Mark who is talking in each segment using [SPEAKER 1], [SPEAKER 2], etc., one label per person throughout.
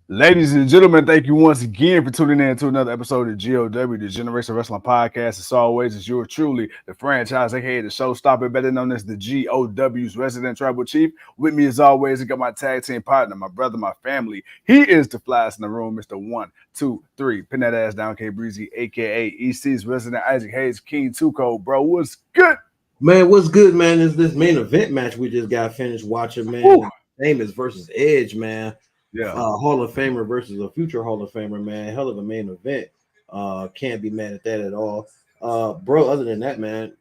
[SPEAKER 1] Ladies and gentlemen, thank you once again for tuning in to another episode of GOW, the Generation Wrestling Podcast. As always, it's yours truly, the franchise, aka the showstopper, better known as the GOW's resident tribal chief. With me, as always, I got my tag team partner, my brother, my family. He is the flyest in the room, Mr. 123. Pin that ass down, K Breezy, aka EC's resident Isaac Hayes, King Tuco. Bro, what's good?
[SPEAKER 2] Man, what's good, man, is this main event match we just got finished watching, man.
[SPEAKER 1] Woo.
[SPEAKER 2] Famous versus Edge, man.
[SPEAKER 1] Yeah.
[SPEAKER 2] Hall of Famer versus a future Hall of Famer, man. Hell of a main event. Can't be mad at that at all. Bro, other than that, man,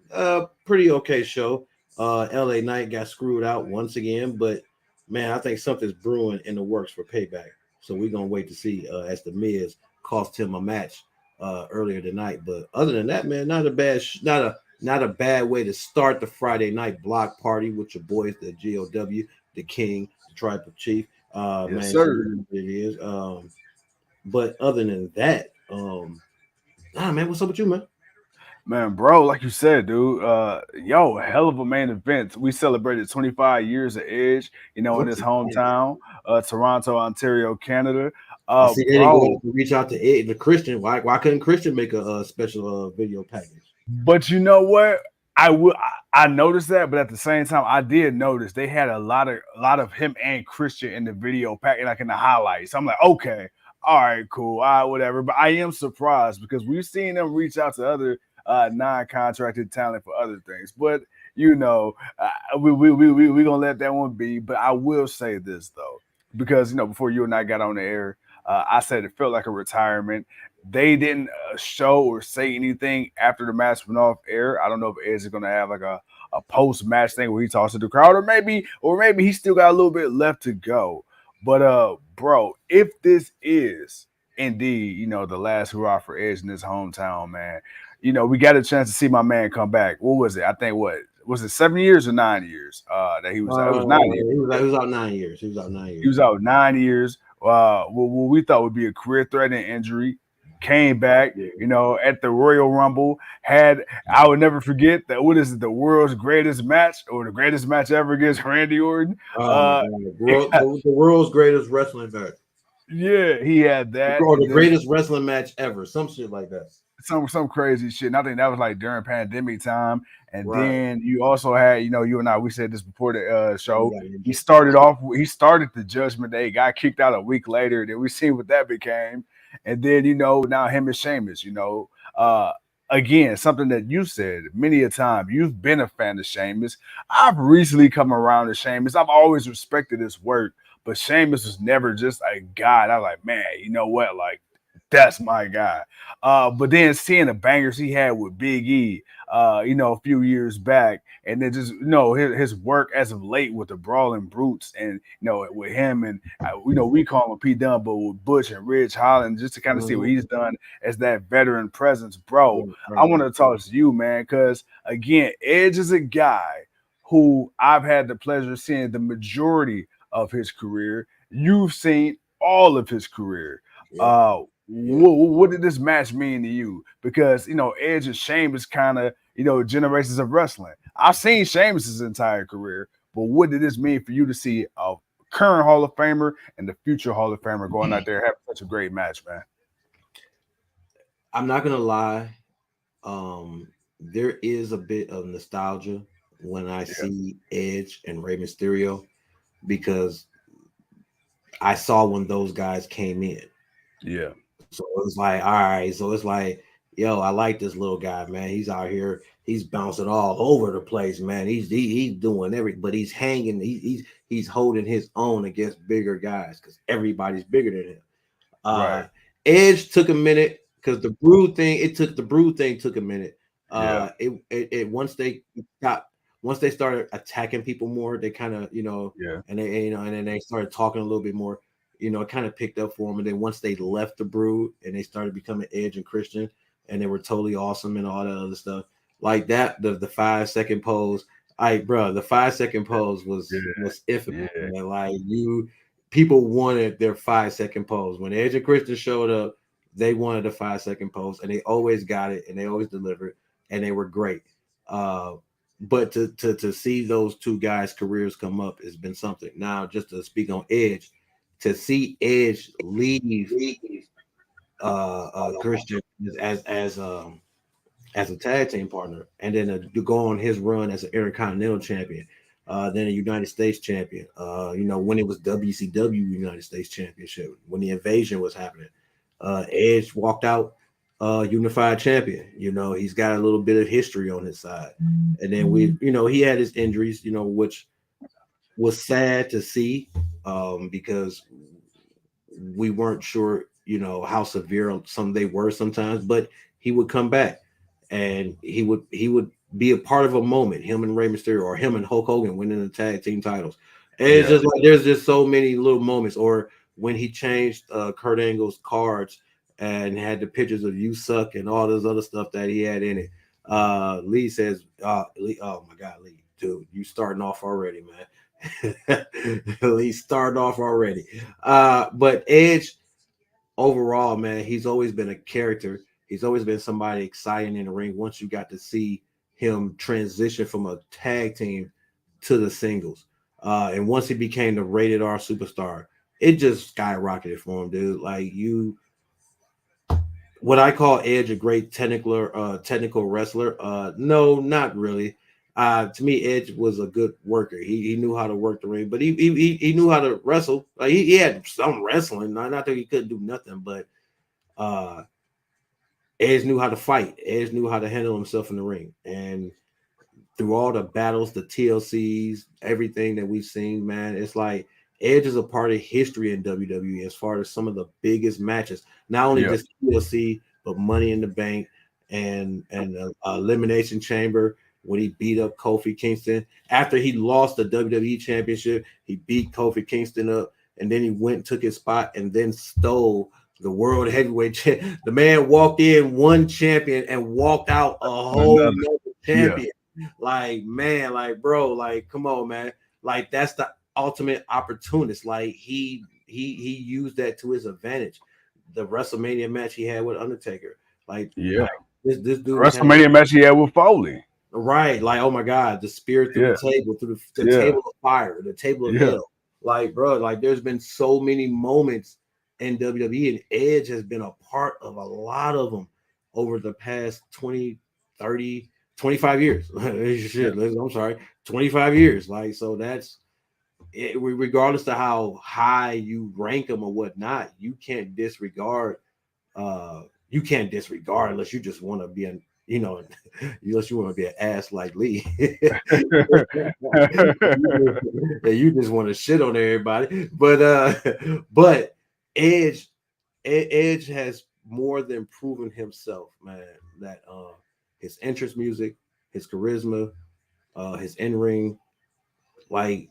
[SPEAKER 2] pretty okay show. LA Knight got screwed out once again, but man, I think something's brewing in the works for Payback. So we're gonna wait to see as the Miz cost him a match earlier tonight. But other than that, man, not a bad way to start the Friday night block party with your boys, the GOW, the King, the Tribal Chief.
[SPEAKER 1] Yes,
[SPEAKER 2] Man,
[SPEAKER 1] sir.
[SPEAKER 2] it is. But other than that, man, what's up with you, man?
[SPEAKER 1] Man, bro, like you said, dude, hell of a main event. We celebrated 25 years of Edge, in his hometown, Toronto, Ontario, Canada.
[SPEAKER 2] I see they didn't go
[SPEAKER 1] Bro,
[SPEAKER 2] out to reach out to Ed, the Christian. Why couldn't Christian make a special video package?
[SPEAKER 1] but you know what? I noticed that, but at the same time, I did notice they had a lot of him and Christian in the video pack, like in the highlights. I'm like, okay, all right, cool, all right, whatever. But I am surprised because we've seen them reach out to other non-contracted talent for other things. But we gonna let that one be. But I will say this though, because before you and I got on the air, I said it felt like a retirement. They didn't show or say anything after the match went off air. I don't know if Edge is gonna have like a post-match thing where he talks to the crowd, or maybe he still got a little bit left to go. But bro, if this is indeed, the last hurrah for Edge in his hometown, man, we got a chance to see my man come back. What was it? I think what was it, 7 years or 9 years? That he was. It was 9 years.
[SPEAKER 2] He was out 9 years. He was out 9 years.
[SPEAKER 1] He was out 9 years. What we thought would be a career-threatening injury. Came back, at the Royal Rumble. I would never forget that. What is it? The world's greatest match, or the greatest match ever against Randy Orton.
[SPEAKER 2] The world's greatest wrestling match.
[SPEAKER 1] Yeah, he had that.
[SPEAKER 2] Or the greatest wrestling match ever. Some shit like that.
[SPEAKER 1] Some crazy shit. And I think that was like during pandemic time. And then you also had, you and I, we said this before the show. He started the Judgment Day, got kicked out a week later. Then we see what that became. And then, now him and Sheamus, again, something that you said many a time, you've been a fan of Sheamus. I've recently come around to Sheamus. I've always respected his work, but Sheamus was never just a guy. I was like, man, you know what? Like, that's my guy. But then seeing the bangers he had with Big E, a few years back, and then just his work as of late with the Brawling Brutes, and with him, and we call him P Dunn, but with Butch and Ridge Holland, just to kind of see what he's done as that veteran presence, bro. I want to talk to you, man, because again, Edge is a guy who I've had the pleasure of seeing the majority of his career. You've seen all of his career. What did this match mean to you? Because Edge and Sheamus kind of generations of wrestling. I've seen Sheamus' entire career, but what did this mean for you to see a current Hall of Famer and the future Hall of Famer going out there having such a great match, man?
[SPEAKER 2] I'm not gonna lie, there is a bit of nostalgia when I see Edge and Rey Mysterio, because I saw when those guys came in.
[SPEAKER 1] Yeah.
[SPEAKER 2] So it was like, all right. So it's like, yo, I like this little guy, man. He's out here. He's bouncing all over the place, man. He's doing everything, but he's hanging. He's holding his own against bigger guys because everybody's bigger than him.
[SPEAKER 1] Right.
[SPEAKER 2] Edge took a minute because the Brood thing took a minute. Once they started attacking people more, they kind of and then they started talking a little bit more. It kind of picked up for them. And then once they left the Brood and they started becoming Edge and Christian, and they were totally awesome and all that other stuff like that, the 5-second pose, the 5-second pose was iffy. Man. Like people wanted their 5-second pose. When Edge and Christian showed up, they wanted a 5-second pose, and they always got it, and they always delivered, and they were great. But to see those two guys' careers come up has been something. Now, just to speak on Edge, to see Edge leave Christian as a tag team partner, and then to go on his run as an Intercontinental champion, then a United States champion. When it was WCW United States Championship, when the invasion was happening, Edge walked out unified champion. He's got a little bit of history on his side, and then he had his injuries, which was sad to see, because we weren't sure, how severe some they were sometimes, but he would come back. And he would be a part of a moment, him and Rey Mysterio, or him and Hulk Hogan winning the tag team titles. And it's just like there's just so many little moments. Or when he changed Kurt Angle's cards and had the pictures of "You Suck" and all this other stuff that he had in it. Lee says, Lee, oh my God, Lee, dude, you starting off already, man. Lee starting off already. But Edge, overall, man, he's always been a character. He's always been somebody exciting in the ring. Once you got to see him transition from a tag team to the singles, and once he became the rated R superstar, it just skyrocketed for him, dude. Like would I call Edge a great technical wrestler? No, not really. To me, Edge was a good worker. He knew how to work the ring, but he knew how to wrestle. Like he had some wrestling. Not that he couldn't do nothing, but Edge knew how to fight. Edge knew how to handle himself in the ring. And through all the battles, the TLCs, everything that we've seen, man, it's like Edge is a part of history in WWE as far as some of the biggest matches. Not only just TLC, but Money in the Bank and Elimination Chamber, when he beat up Kofi Kingston. After he lost the WWE Championship, he beat Kofi Kingston up, and then he went and took his spot and then stole the World Heavyweight Champion. The man walked in, one champion, and walked out a whole champion. Like, man, like, bro, like, come on, man. Like, that's the ultimate opportunist. Like, he used that to his advantage. The WrestleMania match he had with Undertaker. Like, this dude.
[SPEAKER 1] WrestleMania match he had with Foley.
[SPEAKER 2] Right. Like, oh my God, the spear through the table, through the table of fire, the table of hell. Like, bro, like, there's been so many moments in WWE, and Edge has been a part of a lot of them over the past 20, 30, 25 years. Shit, I'm sorry, 25 years. Like, so that's it, regardless of how high you rank them or whatnot, you can't disregard unless you just want to be an unless you want to be an ass like Lee. You just want to shit on everybody. But Edge has more than proven himself, man, that his entrance music, his charisma, his in-ring, like,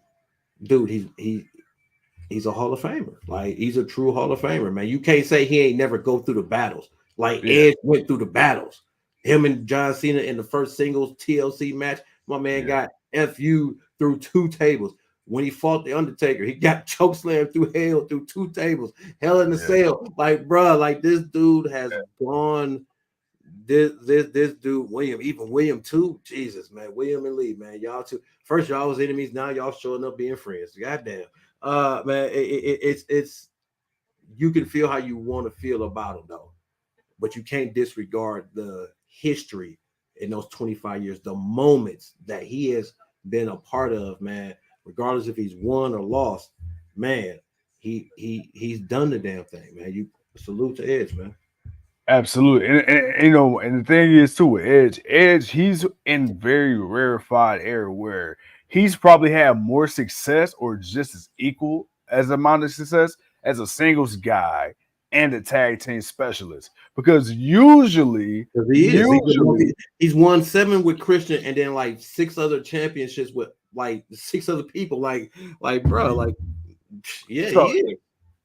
[SPEAKER 2] dude, he's a Hall of Famer. Like, he's a true Hall of Famer, man. You can't say he ain't never go through the battles. Like, Edge went through the battles. Him and John Cena in the first singles TLC match, my man got FU through 2 tables. When he fought the Undertaker, he got chokeslammed through hell through 2 tables. Hell in the Cell. Like, bro, like, this dude has gone. This dude, William too. Jesus, man. William and Lee, man. Y'all too. First, y'all was enemies. Now y'all showing up being friends. Goddamn. Man, it's you can feel how you want to feel about him, though. But you can't disregard the history in those 25 years, the moments that he has been a part of, man. Regardless if he's won or lost, man, he's done the damn thing, man. You salute to Edge, man.
[SPEAKER 1] Absolutely. And and the thing is too with Edge, he's in very rarefied air where he's probably had more success or just as equal as amount of success as a singles guy and a tag team specialist. Because usually
[SPEAKER 2] he's won 7 with Christian and then like 6 other championships with like 6 other people. Like bro, like he is.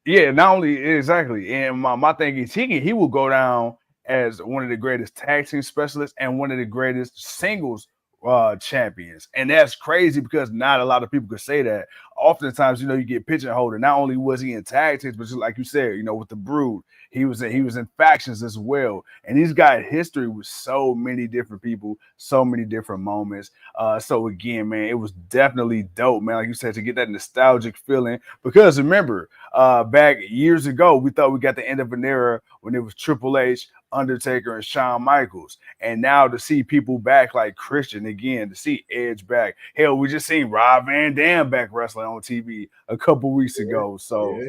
[SPEAKER 1] Yeah, not only exactly. And my thing is he will go down as one of the greatest tag team specialists and one of the greatest singles champions, and that's crazy because not a lot of people could say that. Oftentimes, you get pigeonholed. And not only was he in tag teams, but just like you said, with the Brood, he was in factions as well. And he's got history with so many different people, so many different moments. So again, man, it was definitely dope, man. Like you said, to get that nostalgic feeling, because remember, back years ago, we thought we got the end of an era when it was Triple H, Undertaker, and Shawn Michaels. And now to see people back like Christian again, to see Edge back. Hell, we just seen Rob Van Dam back wrestling on TV a couple weeks ago. So,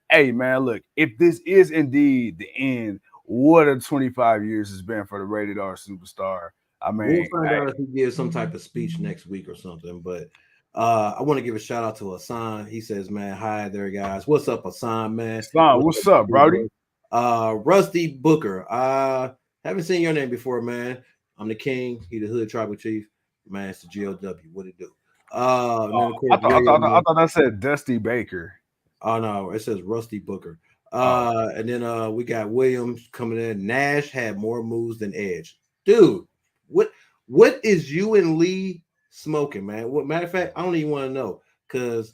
[SPEAKER 1] hey, man, look, if this is indeed the end, what a 25 years has been for the Rated R Superstar. I mean,
[SPEAKER 2] we'll find out if he gives some type of speech next week or something. But I want to give a shout out to Hassan. He says, man, hi there, guys. What's up, Hassan, man?
[SPEAKER 1] Hassan, what's up, Brody?
[SPEAKER 2] Rusty Booker. Haven't seen your name before, man. I'm the king. He the hood tribal chief. Man, it's the GOW. What it do?
[SPEAKER 1] I thought I said Dusty Baker.
[SPEAKER 2] Oh no, it says Rusty Booker. And then we got Williams coming in. Nash had more moves than Edge. Dude, what is you and Lee smoking, man? Matter of fact, I don't even want to know, because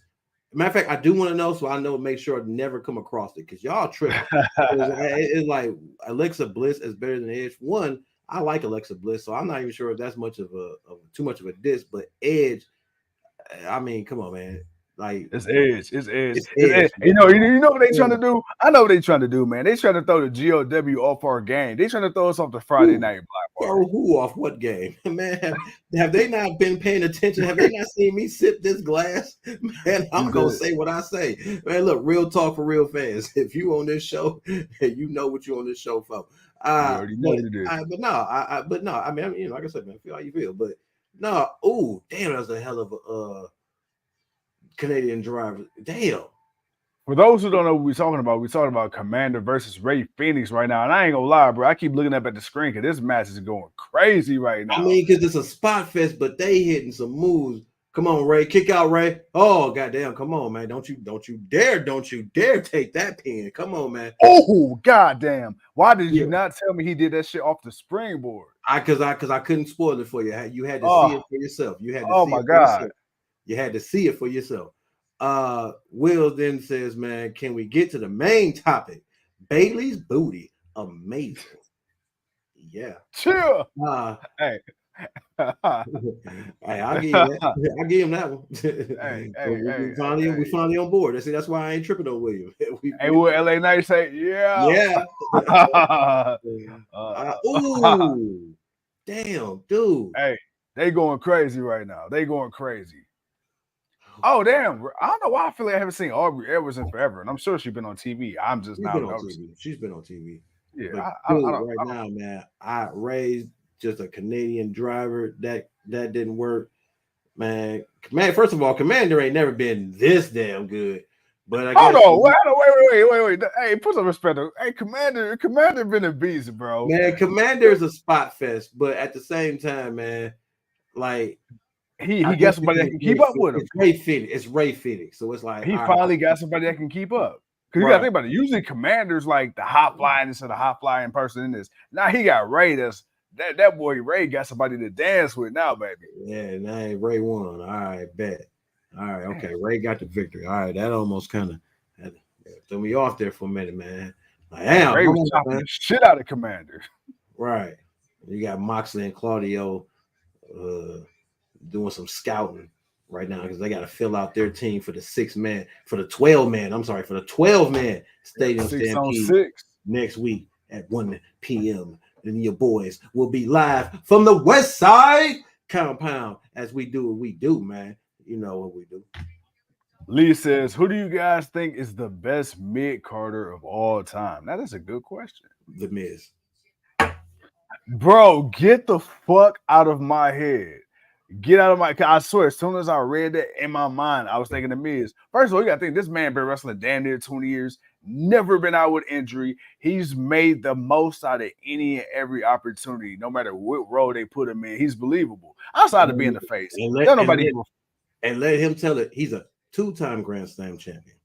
[SPEAKER 2] matter of fact, I do want to know, so I know, make sure I never come across it, because y'all tripping. It's like Alexa Bliss is better than Edge. One, I like Alexa Bliss, so I'm not even sure if that's too much of a diss. But Edge, I mean, come on, man. Like,
[SPEAKER 1] it's Edge. It's Edge. You know what they trying to do? I know what they trying to do, man. They trying to throw the GOW off our game. They trying to throw us off the Friday Night Black Party.
[SPEAKER 2] Who off what game? Man, have they not been paying attention? Have they not seen me sip this glass? Man, I'm going to say what I say. Man, look, real talk for real fans. If you on this show, you know what you on this show for. I mean, like I said, man, feel how you feel. But no, damn, that's a hell of a Canadian driver. Damn.
[SPEAKER 1] For those who don't know what we're talking about Commander versus Ray Phoenix right now. And I ain't gonna lie, bro. I keep looking up at the screen because this match is going crazy right now.
[SPEAKER 2] I mean, because it's a spot fest, but they hitting some moves. Come on, Ray. Kick out, Ray. Oh, goddamn. Come on, man. Don't you dare take that pin. Come on, man.
[SPEAKER 1] Oh, goddamn. Why did you not tell me he did that shit off the springboard?
[SPEAKER 2] Because I couldn't spoil it for you. You had to see it for yourself. You had to
[SPEAKER 1] see it for yourself.
[SPEAKER 2] You had to see it for yourself. Will then says, man, can we get to the main topic? Bailey's booty. Amazing. Yeah.
[SPEAKER 1] Chill.
[SPEAKER 2] Hey. Hey, I'll give him that one. We finally on board. That's why I ain't tripping on William.
[SPEAKER 1] Hey, will LA Knight say, yeah.
[SPEAKER 2] Ooh, damn, dude.
[SPEAKER 1] Hey, they going crazy right now. They going crazy. Oh, damn. I don't know why I feel like I haven't seen Aubrey Edwards in forever. And I'm sure she's been on TV. I'm just not noticing.
[SPEAKER 2] She's been on TV.
[SPEAKER 1] Yeah.
[SPEAKER 2] Right now, man, I raised just a Canadian driver. That didn't work. Man, first of all, Commander ain't never been this damn good. But I guess
[SPEAKER 1] wait. Hey, put some respect. Hey, Commander been a beast, bro.
[SPEAKER 2] Man, Commander is a spot fest, but at the same time, man, like
[SPEAKER 1] he got somebody that can keep up with him.
[SPEAKER 2] It's Ray Phoenix. So it's like
[SPEAKER 1] he finally got somebody that can keep up. Because you gotta think about it. Usually Commander's like the hot flying instead of hot flying person in this. Now he got Ray. That boy Ray got somebody to dance with now, baby.
[SPEAKER 2] Yeah, now Ray won. All right, bet. All right, okay. Ray got the victory. All right, that almost kind of threw me off there for a minute, man. Like, damn,
[SPEAKER 1] Ray was chopping the shit out of Commander.
[SPEAKER 2] Right. You got Moxley and Claudio doing some scouting right now because they got to fill out their team for the 12-man Stadium Stampede next week at 1 p.m. And your boys will be live from the West Side Compound as we do what we do, man. You know what we do.
[SPEAKER 1] Lee says, who do you guys think is the best mid-carder of all time? That is a good question.
[SPEAKER 2] The Miz.
[SPEAKER 1] Bro, get the fuck out of my head. Get out of my... I swear, as soon as I read that in my mind, I was thinking The Miz. First of all, you got to think this man been wrestling damn near 20 years, never been out with injury. He's made the most out of any and every opportunity, no matter what role they put him in. He's believable. Outside of being the face.
[SPEAKER 2] And let him tell it, he's a 2-time Grand Slam champion.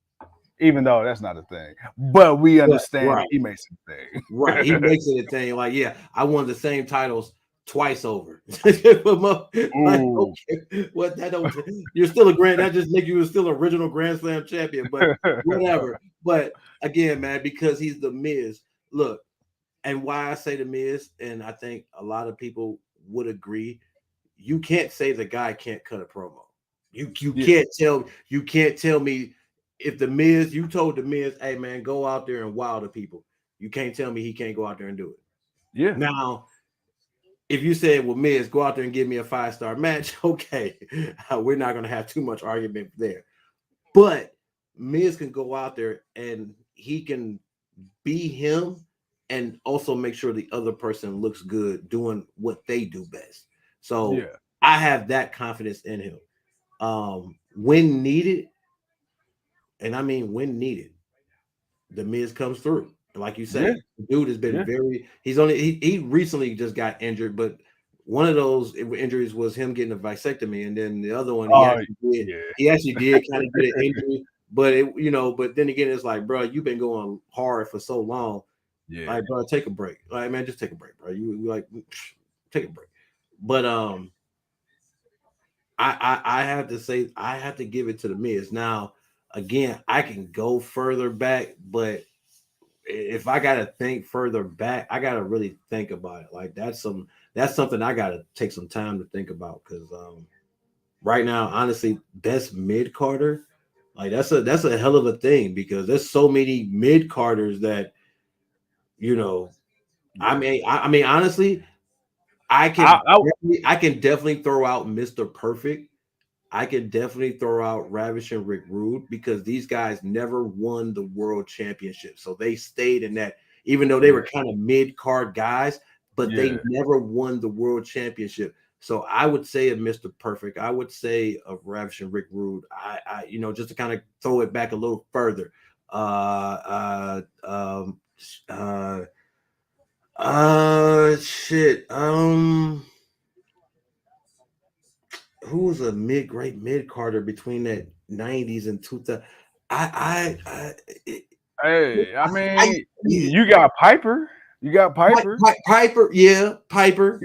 [SPEAKER 1] Even though that's not a thing. But we understand he makes it a thing.
[SPEAKER 2] Right. He makes it a thing. Like, yeah, I won the same titles twice over. Like, okay, what that don't you're still a that just make you still original Grand Slam champion, but whatever. But again, man, because he's the Miz. Look, and why I say the Miz, and I think a lot of people would agree, you can't say the guy can't cut a promo. You can't tell me if the Miz, you told the Miz, hey man, go out there and wow the people. You can't tell me he can't go out there and do it.
[SPEAKER 1] Yeah.
[SPEAKER 2] Now, if you said, well, Miz, go out there and give me a 5-star match, okay, we're not going to have too much argument there. But Miz can go out there and he can be him and also make sure the other person looks good doing what they do best. So I have that confidence in him. When needed, and I mean when needed, the Miz comes through. Like you said, dude has been he recently just got injured, but one of those injuries was him getting a vasectomy, and then the other one he actually did kind of get an injury, but but then again, it's like, bro, you've been going hard for so long. Like, bro, take a break. Like, man, just take a break, bro. You like take a break. But I have to say, I have to give it to the Miz. Now, again, I can go further back, but if I gotta think further back, I gotta really think about it. Like that's something I gotta take some time to think about, because right now, honestly, best mid-carder, like that's a hell of a thing, because there's so many mid-carders that, I mean, honestly, I can definitely throw out Mr. Perfect. I can definitely throw out Ravishing Rick Rude, because these guys never won the world championship. So they stayed in that, even though they were kind of mid-card guys, but they never won the world championship. So I would say of Mr. Perfect, I would say of Ravishing Rick Rude, I just to kind of throw it back a little further. Who's a great mid-carder between that 90s and 2000?
[SPEAKER 1] You got Piper. You got Piper.
[SPEAKER 2] Piper, Piper.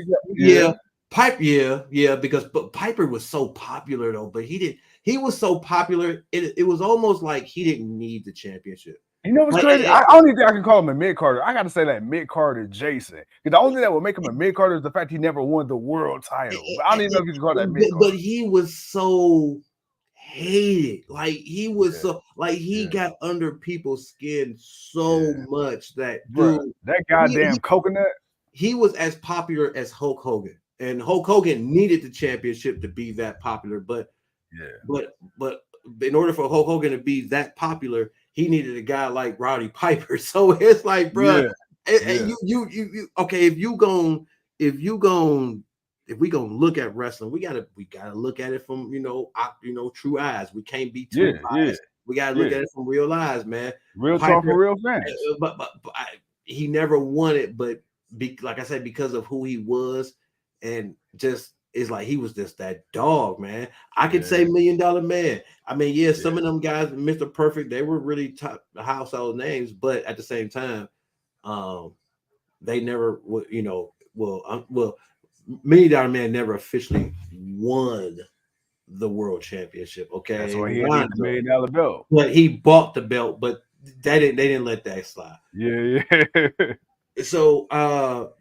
[SPEAKER 2] Because Piper was so popular though, but he was so popular, it was almost like he didn't need the championship.
[SPEAKER 1] You know what's crazy? I don't even think I can call him a mid-carder. I got to say that mid-carder Jason. Because the only thing that would make him a mid-carder is the fact he never won the world title. But I don't even know if you can call that mid-carder.
[SPEAKER 2] But he was so hated. Like he was he got under people's skin so much that, dude,
[SPEAKER 1] that goddamn coconut.
[SPEAKER 2] He was as popular as Hulk Hogan. And Hulk Hogan needed the championship to be that popular. But in order for Hulk Hogan to be that popular, he needed a guy like Roddy Piper. So it's like, bro, you okay, if we gonna look at wrestling, we gotta look at it from true eyes. We can't be too biased. We gotta look at it from real eyes, man.
[SPEAKER 1] Real talk for real fans.
[SPEAKER 2] But he never won it, but like I said, because of who he was, and just it's like he was just that dog, man. I could say $1 Million Man. I mean, some of them guys, Mr. Perfect, they were really top household names, but at the same time, they never, $1 Million Man never officially won the world championship. Okay,
[SPEAKER 1] that's why he had the $1 million belt.
[SPEAKER 2] But he bought the belt, but they didn't let that slide. So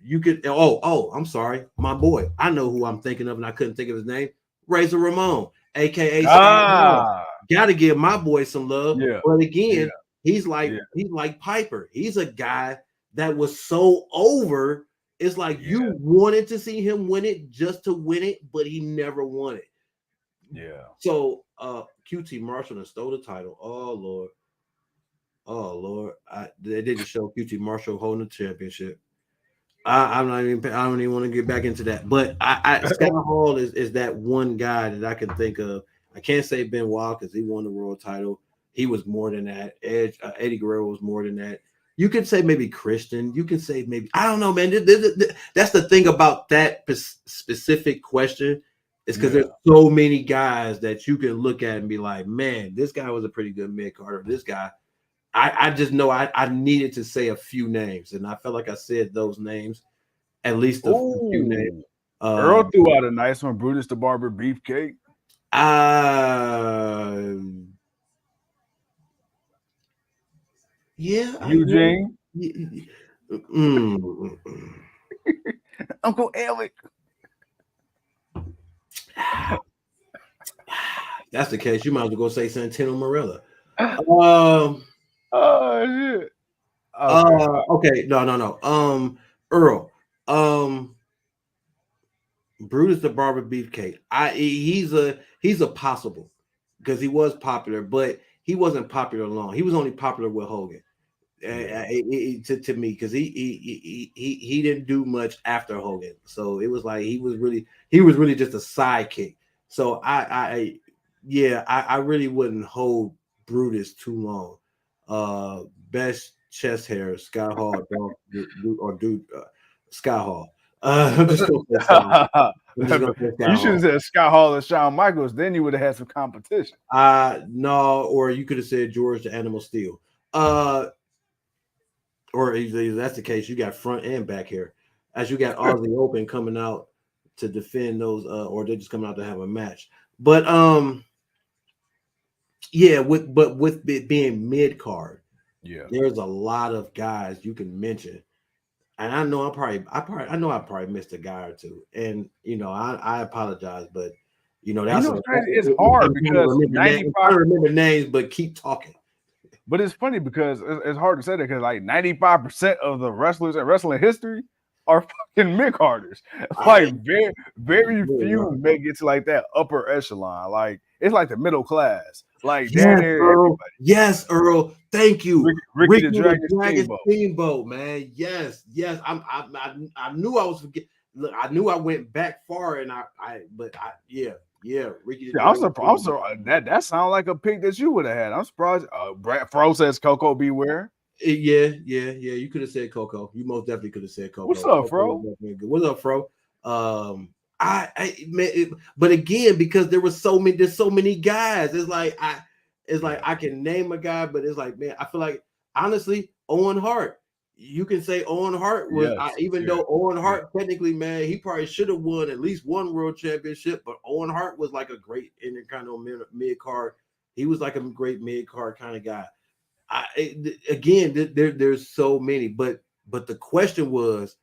[SPEAKER 2] you could I'm sorry, my boy. I know who I'm thinking of, and I couldn't think of his name. Razor Ramon, aka gotta give my boy some love. But again, he's like Piper. He's a guy that was so over. It's like you wanted to see him win it just to win it, but he never won it. So QT Marshall stole the title. Oh Lord, they didn't show QT Marshall holding the championship. I don't even want to get back into that. But Scott Hall is that one guy that I can think of. I can't say Benoit because he won the world title. He was more than that. Eddie Guerrero was more than that. You could say maybe Christian. You could say maybe, I don't know, man. That's the thing about that specific question. It's because there's so many guys that you can look at and be like, man, this guy was a pretty good mid-carder. This guy. I just know I needed to say a few names, and I felt like I said those names, at least a few names.
[SPEAKER 1] Earl threw out a nice one. Brutus the Barber Beefcake.
[SPEAKER 2] Yeah.
[SPEAKER 1] Eugene.
[SPEAKER 2] Uncle Alec. That's the case. You might as well go say Santino Marella.
[SPEAKER 1] Oh shit.
[SPEAKER 2] Okay. No. Earl. Brutus the Barber Beefcake. He's a possible because he was popular, but he wasn't popular long. He was only popular with Hogan. To me, because he didn't do much after Hogan, so it was like he was really just a sidekick. So I really wouldn't hold Brutus too long. Best chest hair, Scott Hall, Scott Hall. I'm just gonna
[SPEAKER 1] you should have said Scott Hall and Shawn Michaels. Then you would have had some competition.
[SPEAKER 2] No, or you could have said George the Animal Steel. Or if that's the case, you got front and back hair. As you got Aussie Open coming out to defend those, or they're just coming out to have a match. But with it being mid card, there's a lot of guys you can mention. And I know I probably missed a guy or two. And I apologize, but
[SPEAKER 1] it's hard because
[SPEAKER 2] I remember names, but keep talking.
[SPEAKER 1] But it's funny because it's hard to say that because like 95% of the wrestlers in wrestling history are fucking mid-carders. Like very few make it to like that upper echelon. Like it's like the middle class. Like
[SPEAKER 2] yes, Earl. Thank you,
[SPEAKER 1] Ricky the Dragon
[SPEAKER 2] Steamboat, man. Yes. I knew I was forgetting. Look, I knew I went back far, and Ricky.
[SPEAKER 1] I'm surprised. That sounds like a pick that you would have had. I'm surprised. Brad Fro says Coco Beware.
[SPEAKER 2] Yeah. You could have said Coco. You most definitely could have said Coco.
[SPEAKER 1] What's up, Fro?
[SPEAKER 2] What's up, Fro? But again, because there's so many guys. It's like I can name a guy, but it's like, man, I feel like honestly, Owen Hart. You can say Owen Hart was, though Owen Hart technically, man, he probably should have won at least one world championship, but Owen Hart was like a great intercontinental mid card. He was like a great mid card kind of guy. There's so many, but the question was,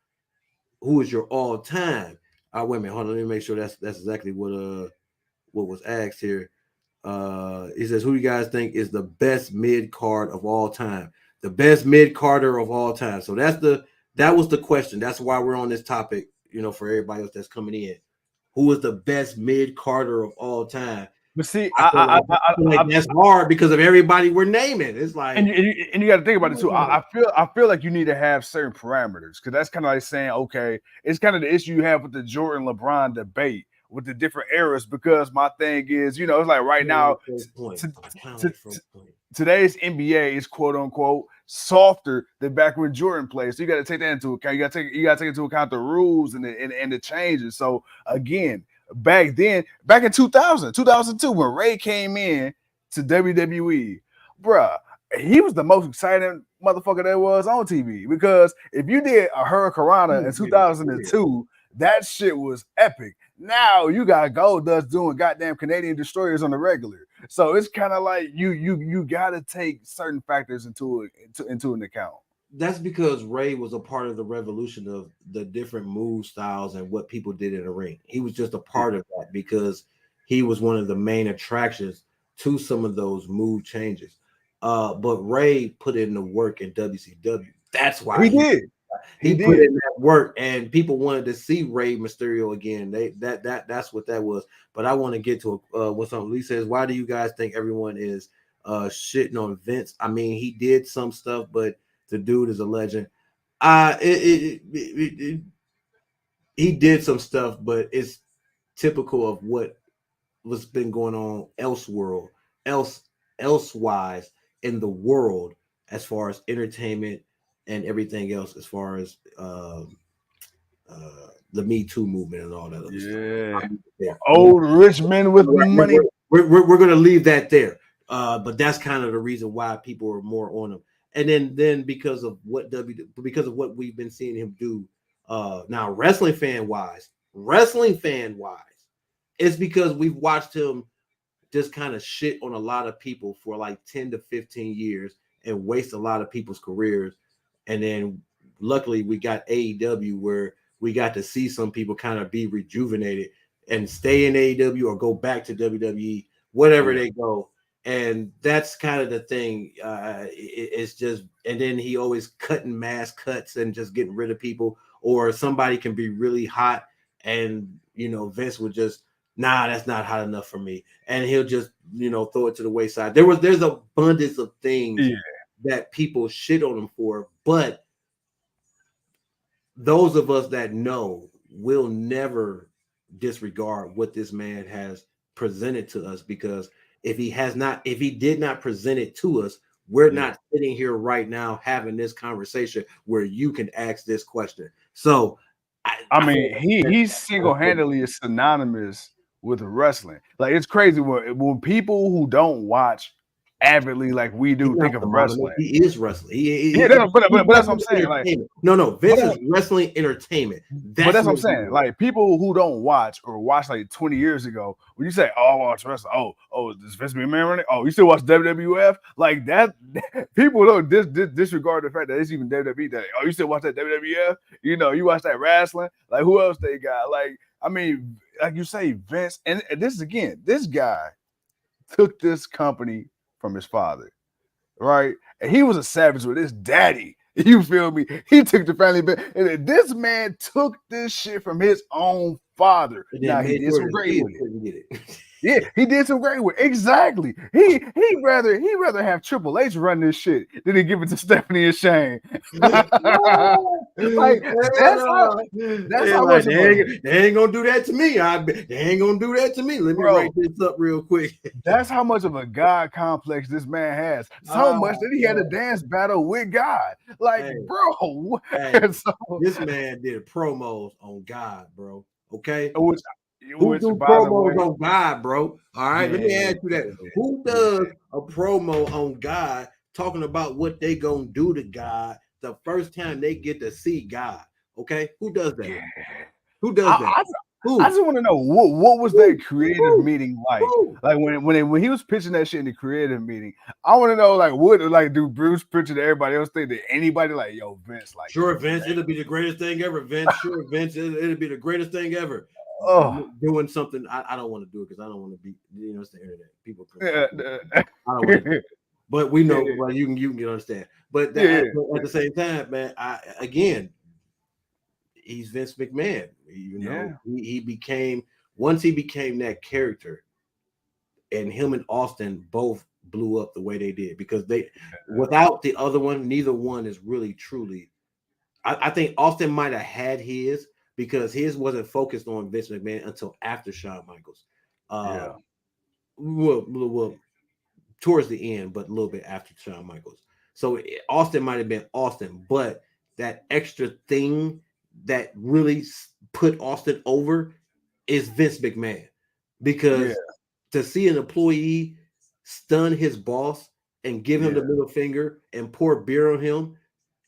[SPEAKER 2] who is your all time? Wait a minute, hold on, let me make sure that's exactly what was asked here. He says, who do you guys think is the best mid card of all time? The best mid-carder of all time. So that was the question. That's why we're on this topic, for everybody else that's coming in. Who is the best mid-carder of all time?
[SPEAKER 1] But see,
[SPEAKER 2] I feel like that's hard because of everybody we're naming. It's like,
[SPEAKER 1] and you got to think about it too. I feel like you need to have certain parameters because that's kind of like saying, okay, it's kind of the issue you have with the Jordan LeBron debate with the different eras. Because my thing is, it's like right now, today's NBA is quote unquote softer than back when Jordan played. So you got to take that into account. You got to take into account the rules and the changes. So again, back in 2002, when Ray came in to WWE, bruh, he was the most exciting motherfucker there was on TV. Because if you did a Hurricanrana in 2002, that shit was epic. Now you got Goldust doing goddamn Canadian destroyers on the regular. So it's kind of like you got to take certain factors into an account.
[SPEAKER 2] That's because Ray was a part of the revolution of the different move styles and what people did in the ring. He was just a part of that because he was one of the main attractions to some of those move changes. But Ray put in the work in WCW. That's why
[SPEAKER 1] he did.
[SPEAKER 2] He put in that work, and people wanted to see Rey Mysterio again. That's what that was. But I want to get to what something Lee says. Why do you guys think everyone is shitting on Vince? I mean, he did some stuff, but the dude is a legend. He did some stuff, but it's typical of what's been going on elsewise in the world as far as entertainment and everything else, as far as the Me Too movement and all that other stuff.
[SPEAKER 1] Old rich men with money.
[SPEAKER 2] We're gonna leave that there. But that's kind of the reason why people are more on him. And then because of what we've been seeing him do. Now, wrestling fan wise, wrestling fan wise, it's because we've watched him just kind of shit on a lot of people for like 10 to 15 years and waste a lot of people's careers. And then luckily we got AEW where we got to see some people kind of be rejuvenated and stay in AEW or go back to WWE, whatever they go. And that's kind of the thing. It's just, and then he always cutting mass cuts and just getting rid of people, or somebody can be really hot and, you know, Vince would just, nah, that's not hot enough for me. And he'll just, you know, throw it to the wayside. There's abundance of things that people shit on him for, but those of us that know will never disregard what this man has presented to us, because if he did not present it to us, we're not sitting here right now having this conversation where you can ask this question. So
[SPEAKER 1] I mean, he's single-handedly is synonymous with wrestling. Like, it's crazy when people who don't watch avidly like we do think of wrestling.
[SPEAKER 2] He is wrestling.
[SPEAKER 1] But that's what I'm saying. Like,
[SPEAKER 2] no, Vince is wrestling entertainment.
[SPEAKER 1] But that's what I'm saying. Like, people who don't watch or watch like 20 years ago, when you say, "Oh, I watch wrestling," oh, is Vince McMahon running? Oh, you still watch WWF? Like that, people don't disregard the fact that it's even WWE. That, oh, you still watch that WWF? You know, you watch that wrestling. Like, who else they got? Like, I mean, like you say, Vince, and this guy took this company from his father, right? And he was a savage with his daddy. You feel me? He took the family bit, and this man took this shit from his own father. Now he did some great with it. Yeah, he did some great with it. Exactly. He'd rather have Triple H run this shit than he give it to Stephanie and Shane. Like, that's how much
[SPEAKER 2] they ain't gonna do that to me. They ain't gonna do that to me. Let me write this up real quick.
[SPEAKER 1] That's how much of a God complex this man has. So much that he had a dance battle with God. Like, bro.
[SPEAKER 2] So, this man did promos on God, bro. Okay.
[SPEAKER 1] Who
[SPEAKER 2] do promos on God, bro? All right, let me ask you that. Who does a promo on God talking about what they gonna do to God the first time they get to see God? Okay, who does that? Who does that?
[SPEAKER 1] I just want to know what was that creative meeting like? Like when he was pitching that shit in the creative meeting, I want to know like what like do Bruce Pritchard and everybody else think that anybody like yo Vince like
[SPEAKER 2] sure Vince it'll be the greatest thing ever Vince sure Vince it'll be the greatest thing ever. Doing something I don't want to do it because I don't want to be, you know, it's the internet. People I don't want to but we know well, you can understand. But at the same time, man, again, he's Vince McMahon. You know, he became once he became that character, and him and Austin both blew up the way they did because they without the other one, neither one is really truly. I think Austin might have had his because his wasn't focused on Vince McMahon until after Shawn Michaels. Well, towards the end, but a little bit after Shawn Michaels. So Austin might have been Austin, but that extra thing that really put Austin over is Vince McMahon, because to see an employee stun his boss and give him the middle finger and pour beer on him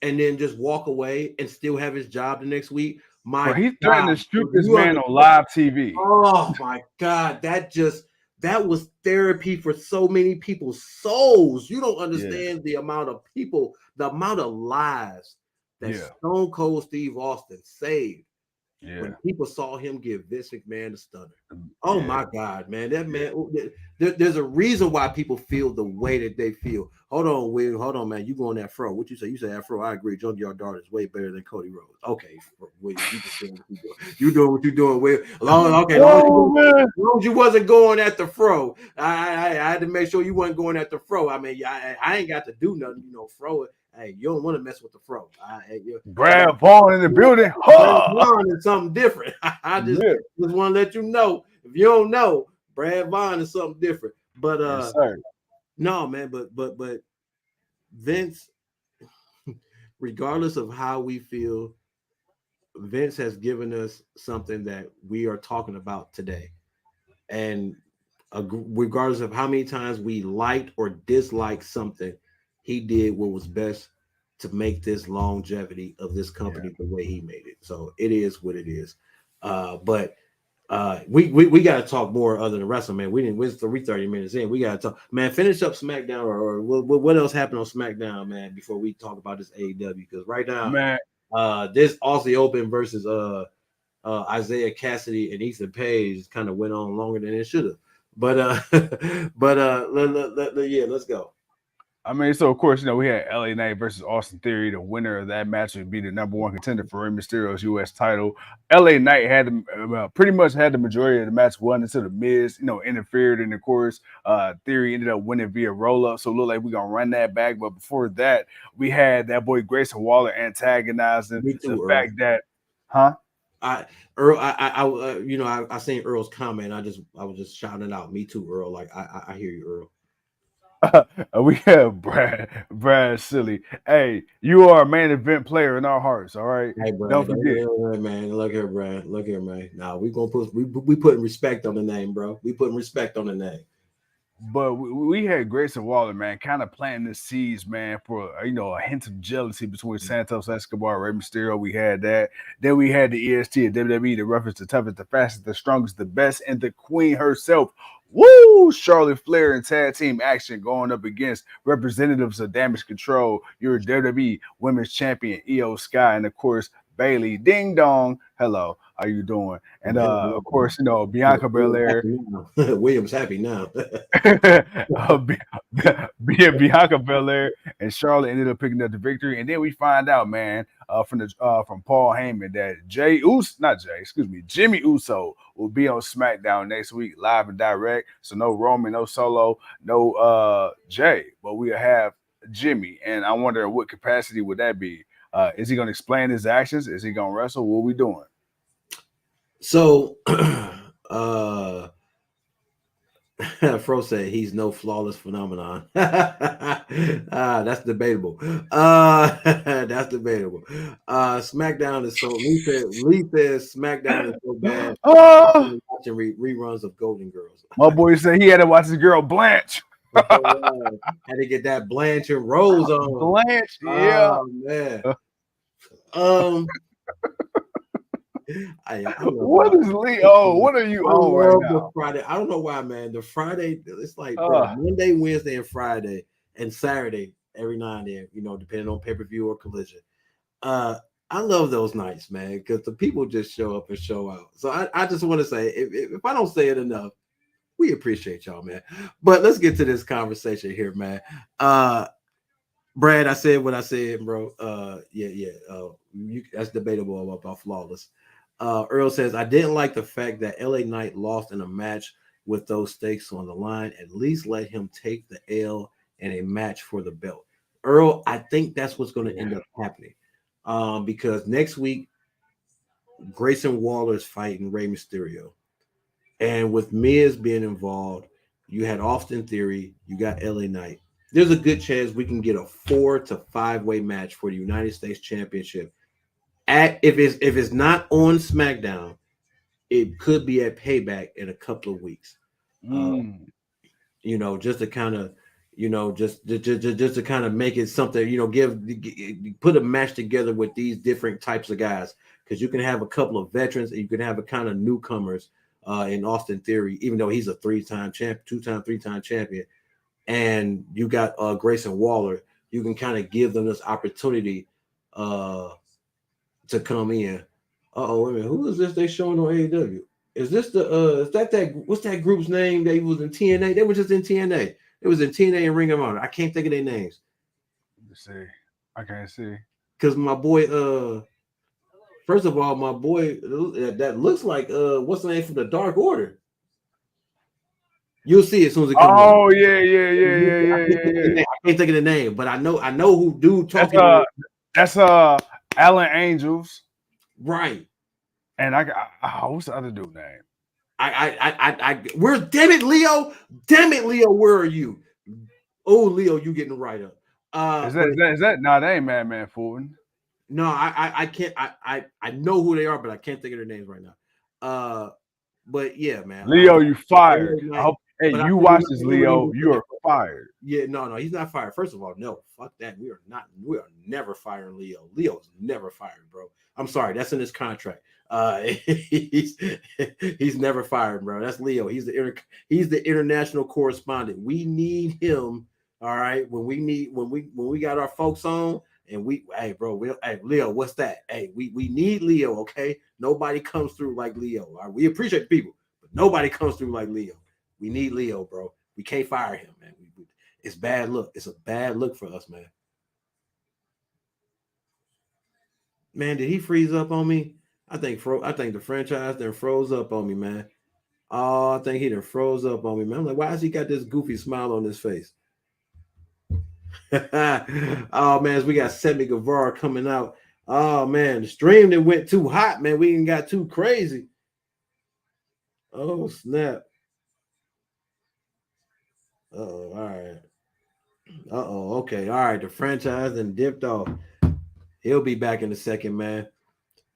[SPEAKER 2] and then just walk away and still have his job the next week.
[SPEAKER 1] He threatened to shoot this man on live TV.
[SPEAKER 2] Oh my God, that was therapy for so many people's souls. You don't understand the amount of people, the amount of lives that Stone Cold Steve Austin saved when people saw him give Vince McMahon the stunner. Oh my God, man. That man, there's a reason why people feel the way that they feel. Hold on, Will. Hold on, man. You go on that fro. What you say? You say Afro. I agree. Junkyard Dart is way better than Cody Rhodes. Okay, Will, you just doing what you doing. You doing what you doing, Will. Long as you wasn't going at the fro. I had to make sure you wasn't going at the fro. I mean, I ain't got to do nothing, you know, fro. Hey, you don't want to mess with the fro.
[SPEAKER 1] Brad Vaughn in the building.
[SPEAKER 2] Brad Vaughn is something different. I just want to let you know. If you don't know, Brad Vaughn is something different. But no, man. But Vince, regardless of how we feel, Vince has given us something that we are talking about today, and regardless of how many times we liked or disliked something, he did what was best to make this longevity of this company the way he made it. So it is what it is. But we got to talk more other than wrestling, man. We're 30 minutes in. We got to talk, man. Finish up SmackDown, or what else happened on SmackDown, man, before we talk about this AEW, because right now,
[SPEAKER 1] man,
[SPEAKER 2] this Aussie Open versus Isaiah Cassidy and Ethan Page kind of went on longer than it should have. But yeah, let's go.
[SPEAKER 1] I mean, so of course, we had LA Knight versus Austin Theory. The winner of that match would be the #1 contender for Rey Mysterio's U.S. title. LA Knight had pretty much had the majority of the match won until the Miz, interfered, and of course, Theory ended up winning via roll up. So it looked like we're gonna run that back. But before that, we had that boy Grayson Waller antagonizing the fact that,
[SPEAKER 2] I seen Earl's comment. I was just shouting it out. Me too, Earl. Like I hear you, Earl.
[SPEAKER 1] We have Brad Silly. Hey, you are a main event player in our hearts. All right.
[SPEAKER 2] Hey, Brad,
[SPEAKER 1] don't forget,
[SPEAKER 2] man. Look here, Brad. Look here, man. Now we gonna we putting respect on the name, bro. We putting respect on the name.
[SPEAKER 1] But we had Grayson Waller, man, kind of planting the seeds, man, for a hint of jealousy between Santos Escobar and Rey Mysterio. We had that. Then we had the EST at WWE, the reference, the toughest, the fastest, the strongest, the best, and the queen herself. Woo! Charlotte Flair and tag team action going up against representatives of Damage Control, your WWE Women's Champion Io Sky, and of course Bailey. Ding dong. Hello, how you doing? And of course, Bianca Belair.
[SPEAKER 2] William's happy now.
[SPEAKER 1] Bianca Belair and Charlotte ended up picking up the victory. And then we find out, man, from Paul Heyman that Jimmy Uso will be on SmackDown next week, live and direct. So no Roman, no Solo, no Jay, but we'll have Jimmy. And I wonder what capacity would that be? Is he going to explain his actions? Is he going to wrestle? What are we doing?
[SPEAKER 2] So, Fro said he's no flawless phenomenon. That's debatable. That's debatable. SmackDown is so. Lee says SmackDown is so bad. Watching reruns of Golden Girls.
[SPEAKER 1] My boy said he had to watch his girl Blanche.
[SPEAKER 2] Had to get that Blanche and Rose on.
[SPEAKER 1] Blanche, yeah.
[SPEAKER 2] Oh, man.
[SPEAKER 1] What is Leo? What are you on right now?
[SPEAKER 2] Friday. I don't know why, man. The Friday, it's like Monday, Wednesday, and Friday, and Saturday every now and then, depending on pay-per-view or Collision. I love those nights, man, because the people just show up and show out. So I just want to say, if I don't say it enough, we appreciate y'all, man. But let's get to this conversation here, man. Brad, I said what I said, bro. That's debatable about flawless. Earl says, I didn't like the fact that LA Knight lost in a match with those stakes on the line. At least let him take the L in a match for the belt. Earl, I think that's what's going to end up happening. Because next week, Grayson Waller is fighting Rey Mysterio. And with Miz being involved, you had Austin Theory, you got LA Knight. There's a good chance we can get a 4 to 5-way match for the United States Championship. If it's not on SmackDown, it could be at Payback in a couple of weeks. Just to kind of, just to kind of make it something, put a match together with these different types of guys, because you can have a couple of veterans and you can have a kind of newcomers in Austin Theory, even though he's a 3-time champ, 3-time champion. And you got Grayson Waller, you can kind of give them this opportunity to come in. Wait a minute. Who is this they showing on AEW? Is this what's that group's name? They was in TNA. They were just in TNA. It was in TNA and Ring of Honor. I can't think of their names.
[SPEAKER 1] Let me see. I can't see.
[SPEAKER 2] Because my boy, first of all, my boy that looks like what's the name from the Dark Order? You'll see it as soon as it comes.
[SPEAKER 1] Oh, yeah.
[SPEAKER 2] I can't think of the name, but I know who dude talking about.
[SPEAKER 1] That's Alan Angels.
[SPEAKER 2] Right.
[SPEAKER 1] And what's the other dude name?
[SPEAKER 2] Where's damn it, Leo? Damn it, Leo, where are you? Oh, Leo, you getting right up.
[SPEAKER 1] Is that no, that ain't Madman Fulton.
[SPEAKER 2] No, I can't. I know who they are, but I can't think of their names right now. But yeah, man.
[SPEAKER 1] Leo, you fired. Hey, you watch this, Leo. You are fired.
[SPEAKER 2] Yeah, no, he's not fired. First of all, no, fuck that. We are never firing Leo. Leo's never fired, bro. I'm sorry, that's in his contract. He's never fired, bro. That's Leo. He's the international correspondent. We need him. All right. When we got our folks on and hey bro, hey Leo, what's that? Hey, we need Leo. Okay. Nobody comes through like Leo. All right? We appreciate the people, but nobody comes through like Leo. We need Leo, bro. We can't fire him, man. It's bad look. It's a bad look for us, man. Man, did he freeze up on me? I think the franchise then froze up on me, man. Oh, I think he done froze up on me, man. I'm like, why has he got this goofy smile on his face? Oh man, we got Sammy Guevara coming out. Oh man, the stream that went too hot, man. We even got too crazy. Oh snap. Uh-oh, all right. Uh-oh, okay. All right, the franchise then dipped off. He'll be back in a second, man.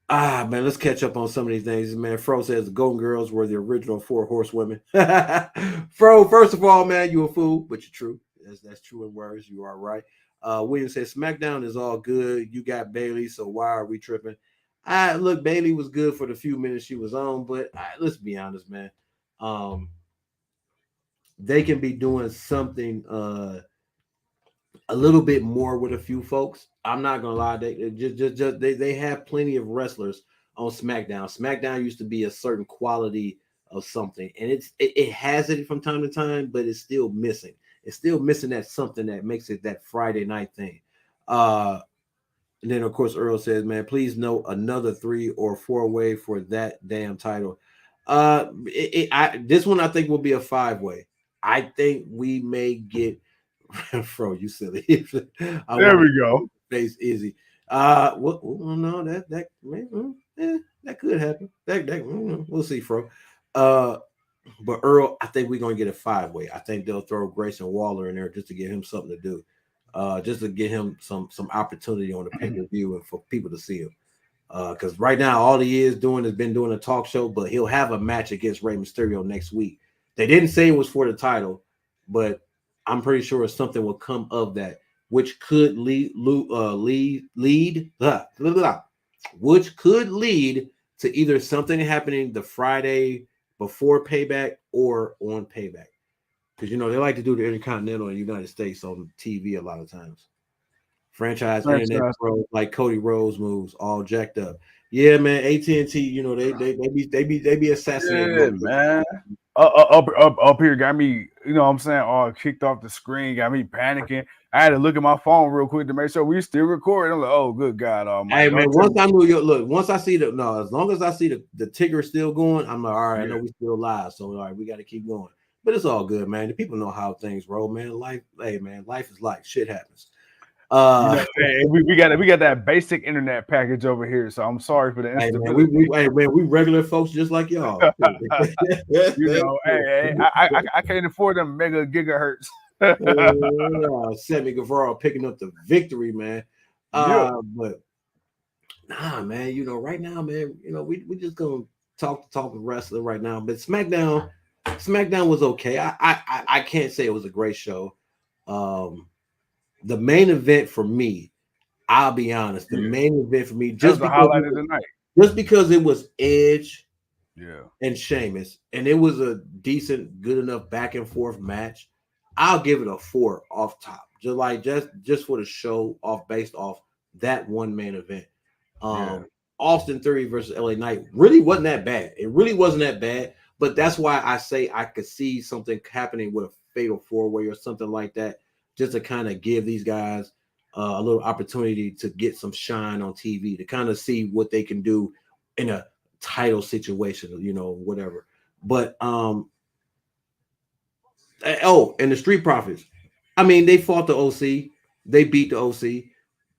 [SPEAKER 2] Man, let's catch up on some of these things. Man, Fro says the Golden Girls were the original 4 horsewomen. Fro, first of all, man, you a fool, but you're true. That's true in words. You are right. William says SmackDown is all good. You got Bailey, so why are we tripping? Look, Bailey was good for the few minutes she was on, but let's be honest, man. They can be doing something a little bit more with a few folks. I'm not gonna lie, they have plenty of wrestlers on SmackDown. SmackDown used to be a certain quality of something, and it has it from time to time, but it's still missing. It's still missing that something that makes it that Friday night thing. And then of course Earl says, man, please note another 3 or 4 way for that damn title. This one I think will be a 5-way. I think we may get Fro, you silly.
[SPEAKER 1] There we go.
[SPEAKER 2] Face easy. Well, no, that could happen. We'll see, Fro. But Earl, I think we're gonna get a 5-way. I think they'll throw Grayson Waller in there just to give him something to do, just to get him some opportunity on the pay-per-view and for people to see him. Because right now all he is doing has been doing a talk show, but he'll have a match against Rey Mysterio next week. They didn't say it was for the title, but I'm pretty sure something will come of that, which could lead to either something happening the Friday before Payback or on Payback. Because, you know, they like to do the Intercontinental in the United States on TV a lot of times. Franchise internet pros like Cody Rhodes moves all jacked up. Yeah, man, AT&T, you know, they be assassinating.
[SPEAKER 1] Yeah, man. Up here got me, you know what I'm saying, all kicked off the screen, got me panicking. I had to look at my phone real quick to make sure we still recording. I'm like, oh, good God Almighty.
[SPEAKER 2] Hey, man, once I see as long as I see the ticker still going, I'm like, all right, I know we still live, so all right, we got to keep going. But it's all good, man. The people know how things roll, man. Life is life. Shit happens.
[SPEAKER 1] You know, we got that basic internet package over here, so I'm sorry for the instability.
[SPEAKER 2] We regular folks just like y'all.
[SPEAKER 1] You know, I can't afford them mega gigahertz.
[SPEAKER 2] Sammy Guevara picking up the victory, man. But nah, man, you know, right now, man, you know, we just gonna talk wrestling right now. But SmackDown was okay. I can't say it was a great show. The main event for me, I'll be honest, the main event for me, just because it was Edge, and Sheamus, and it was a decent, good enough back and forth match, I'll give it a 4 off top, just for the show, based off that one main event. Austin Theory versus LA Knight really wasn't that bad. It really wasn't that bad, but that's why I say I could see something happening with a fatal 4-way or something like that, just to kind of give these guys a little opportunity to get some shine on TV, to kind of see what they can do in a title situation, you know, whatever. But and the Street Profits, I mean, they fought the OC, they beat the OC.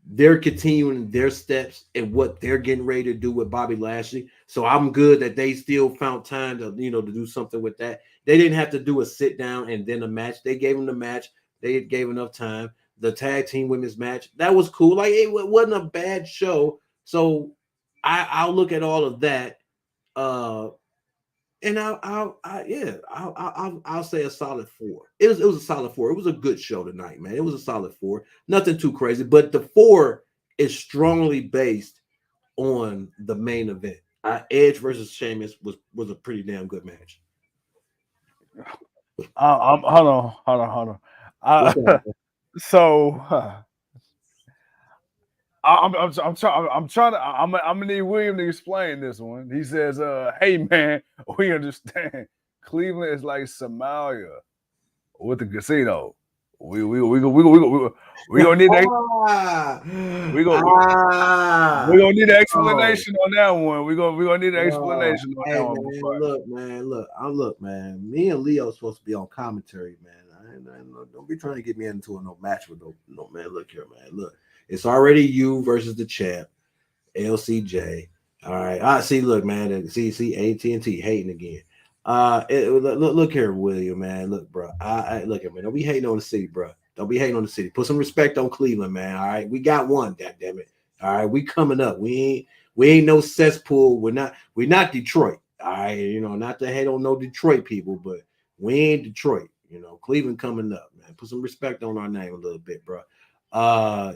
[SPEAKER 2] They're continuing their steps and what they're getting ready to do with Bobby Lashley. So I'm good that they still found time to, you know, to do something with that. They didn't have to do a sit down and then a match. They gave them the match. They gave enough time. The tag team women's match, that was cool. Like, it wasn't a bad show. So I'll look at all of that. And I'll say a solid 4. It was a solid 4. It was a good show tonight, man. It was a solid 4. Nothing too crazy, but the 4 is strongly based on the main event. Edge versus Sheamus was a pretty damn good match.
[SPEAKER 1] Hold on. I'm trying to. I'm gonna need William to explain this one. He says, "Hey man, we understand Cleveland is like Somalia with the casino. We gonna need that. We gonna need an explanation on that one. We gonna need an explanation on that one.
[SPEAKER 2] Look, man. Me and Leo supposed to be on commentary, man. Don't be trying to get me into no match with no man. Look here, man. Look, it's already you versus the champ, LCJ. All right. See, look, man. See, AT&T hating again. Look here, William, man. Look, bro. Look here, man. Don't be hating on the city, bro. Don't be hating on the city. Put some respect on Cleveland, man. All right, we got one. God damn it. All right, we coming up. We ain't no cesspool. We're not Detroit. All right, not to hate on no Detroit people, but we ain't Detroit. Cleveland coming up, man. Put some respect on our name a little bit, bro.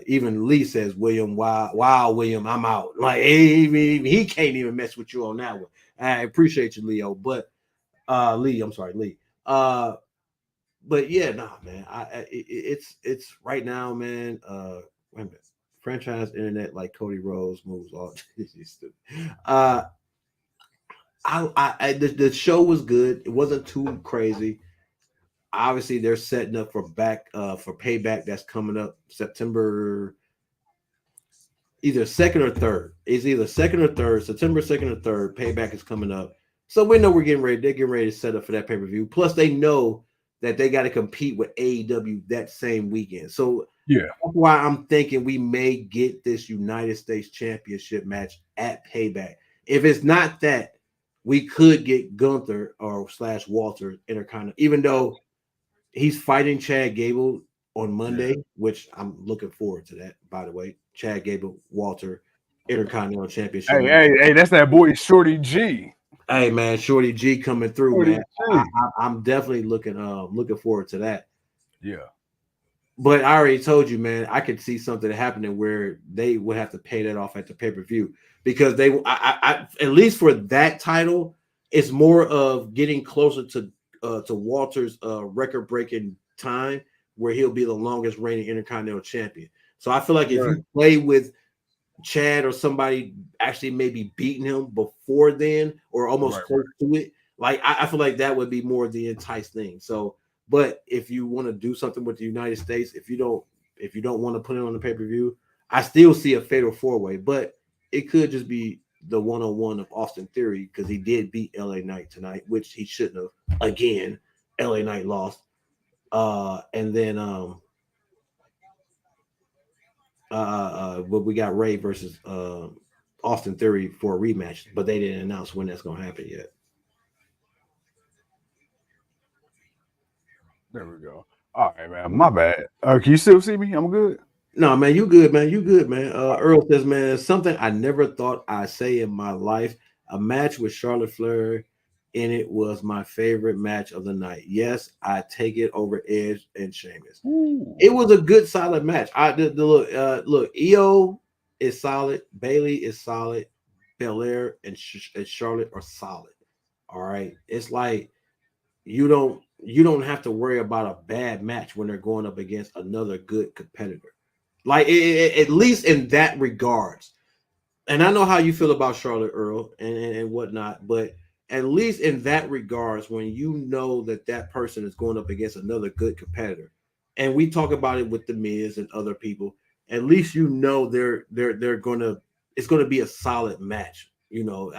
[SPEAKER 2] Even Lee says, William, wow, William, I'm out. Like he can't even mess with you on that one. I appreciate you, Leo, but Lee. But yeah, nah, man. It's right now, man. Wait a minute. Franchise internet like Cody Rhodes moves all. The show was good. It wasn't too crazy. Obviously, they're setting up for Payback that's coming up September, either 2nd or 3rd. It's either 2nd or 3rd, September 2nd or 3rd. Payback is coming up. So we know we're getting ready. They're getting ready to set up for that pay-per-view. Plus, they know that they got to compete with AEW that same weekend. So
[SPEAKER 1] yeah,
[SPEAKER 2] that's why I'm thinking we may get this United States Championship match at Payback. If it's not that, we could get Gunther or / Walter Intercontinental, even though he's fighting Chad Gable on Monday, which I'm looking forward to that, by the way. Chad Gable, Walter, Intercontinental Championship.
[SPEAKER 1] Hey, that's that boy Shorty G.
[SPEAKER 2] Hey, man, Shorty G coming through, man. I'm definitely looking forward to that.
[SPEAKER 1] Yeah.
[SPEAKER 2] But I already told you, man, I could see something happening where they would have to pay that off at the pay-per-view because I at least for that title, it's more of getting closer to Walter's record-breaking time where he'll be the longest reigning Intercontinental Champion. So I feel like if you play with Chad or somebody actually maybe beating him before then or almost close to it, like I feel like that would be more the entice thing. So, but if you want to do something with the United States, if you don't want to put it on the pay-per-view, I still see a fatal 4-way, but it could just be the one-on-one of Austin Theory because he did beat LA Knight tonight, which he shouldn't have. Again, LA Knight lost. And then but we got Ray versus Austin Theory for a rematch, but they didn't announce when that's gonna happen yet.
[SPEAKER 1] There we go. All right, man. My bad. Can you still see me? I'm good.
[SPEAKER 2] No, man, you good, man. You good, man. Earl says, man, something I never thought I'd say in my life. A match with Charlotte Flair in it was my favorite match of the night. Yes, I take it over Edge and Sheamus. Ooh. It was a good, solid match. Look, Io is solid. Bayley is solid. Belair and Charlotte are solid. All right. It's like you don't have to worry about a bad match when they're going up against another good competitor. Like at least in that regards. And I know how you feel about Charlotte, Earl, and whatnot, but at least in that regards, when you know that person is going up against another good competitor, and we talk about it with the Miz and other people, at least you know it's gonna be a solid match. You know,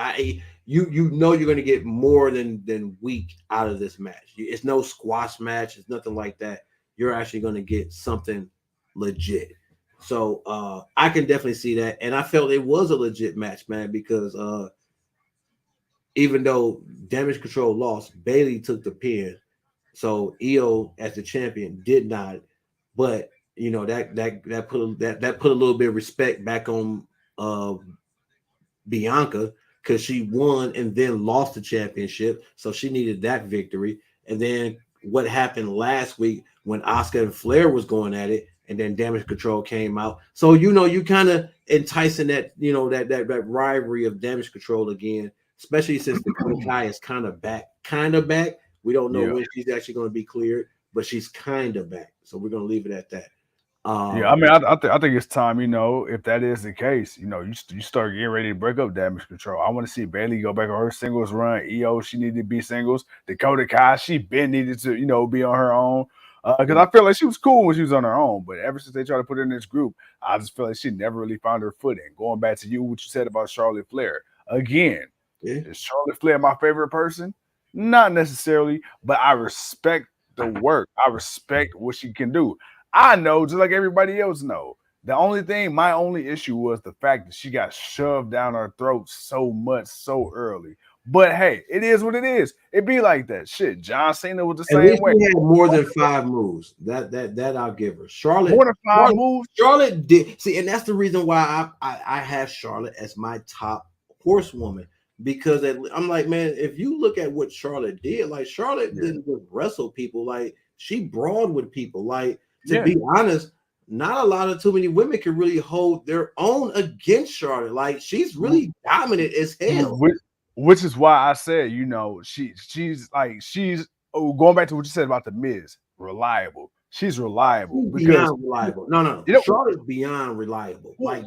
[SPEAKER 2] you know you're gonna get more than weak out of this match. It's no squash match. It's nothing like that. You're actually gonna get something legit. So I can definitely see that, and I felt it was a legit match, man, because even though Damage Control lost, Bayley took the pin, so Io as the champion did not. But you know that put a little bit of respect back on Bianca because she won and then lost the championship, so she needed that victory. And then what happened last week when Asuka and Flair was going at it, and then Damage Control came out. So you kind of enticing that that rivalry of Damage Control again, especially since Dakota Kai is kind of back. We don't know when she's actually going to be cleared, but she's kind of back. So we're going to leave it at that.
[SPEAKER 1] I mean, I think it's time, if that is the case, you start getting ready to break up Damage Control. I want to see Bayley go back on her singles run. EO, she needed to be singles. Dakota Kai, she been needed to, be on her own. Because I feel like she was cool when she was on her own, but ever since they tried to put her in this group, I just feel like she never really found her footing. Going back to what you said about Charlotte Flair. Again, is Charlotte Flair my favorite person? Not necessarily, but I respect the work. I respect what she can do. I know, just like everybody else know. My only issue was the fact that she got shoved down our throat so much so early. But hey, it is what it is. It be like that. Shit, John Cena was the same way.
[SPEAKER 2] She had more than 5 moves. That I'll give her. Charlotte
[SPEAKER 1] more than 5 moves.
[SPEAKER 2] Charlotte did see, and that's the reason why I have Charlotte as my top horsewoman. Because I'm like, man, if you look at what Charlotte did, like Charlotte didn't just wrestle people, like she brawled with people. Like to be honest, not too many women can really hold their own against Charlotte. Like she's really dominant as hell.
[SPEAKER 1] Which is why I said, she's going back to what you said about the Miz, reliable. She's reliable.
[SPEAKER 2] She's beyond reliable. No. Charlotte's beyond reliable. Like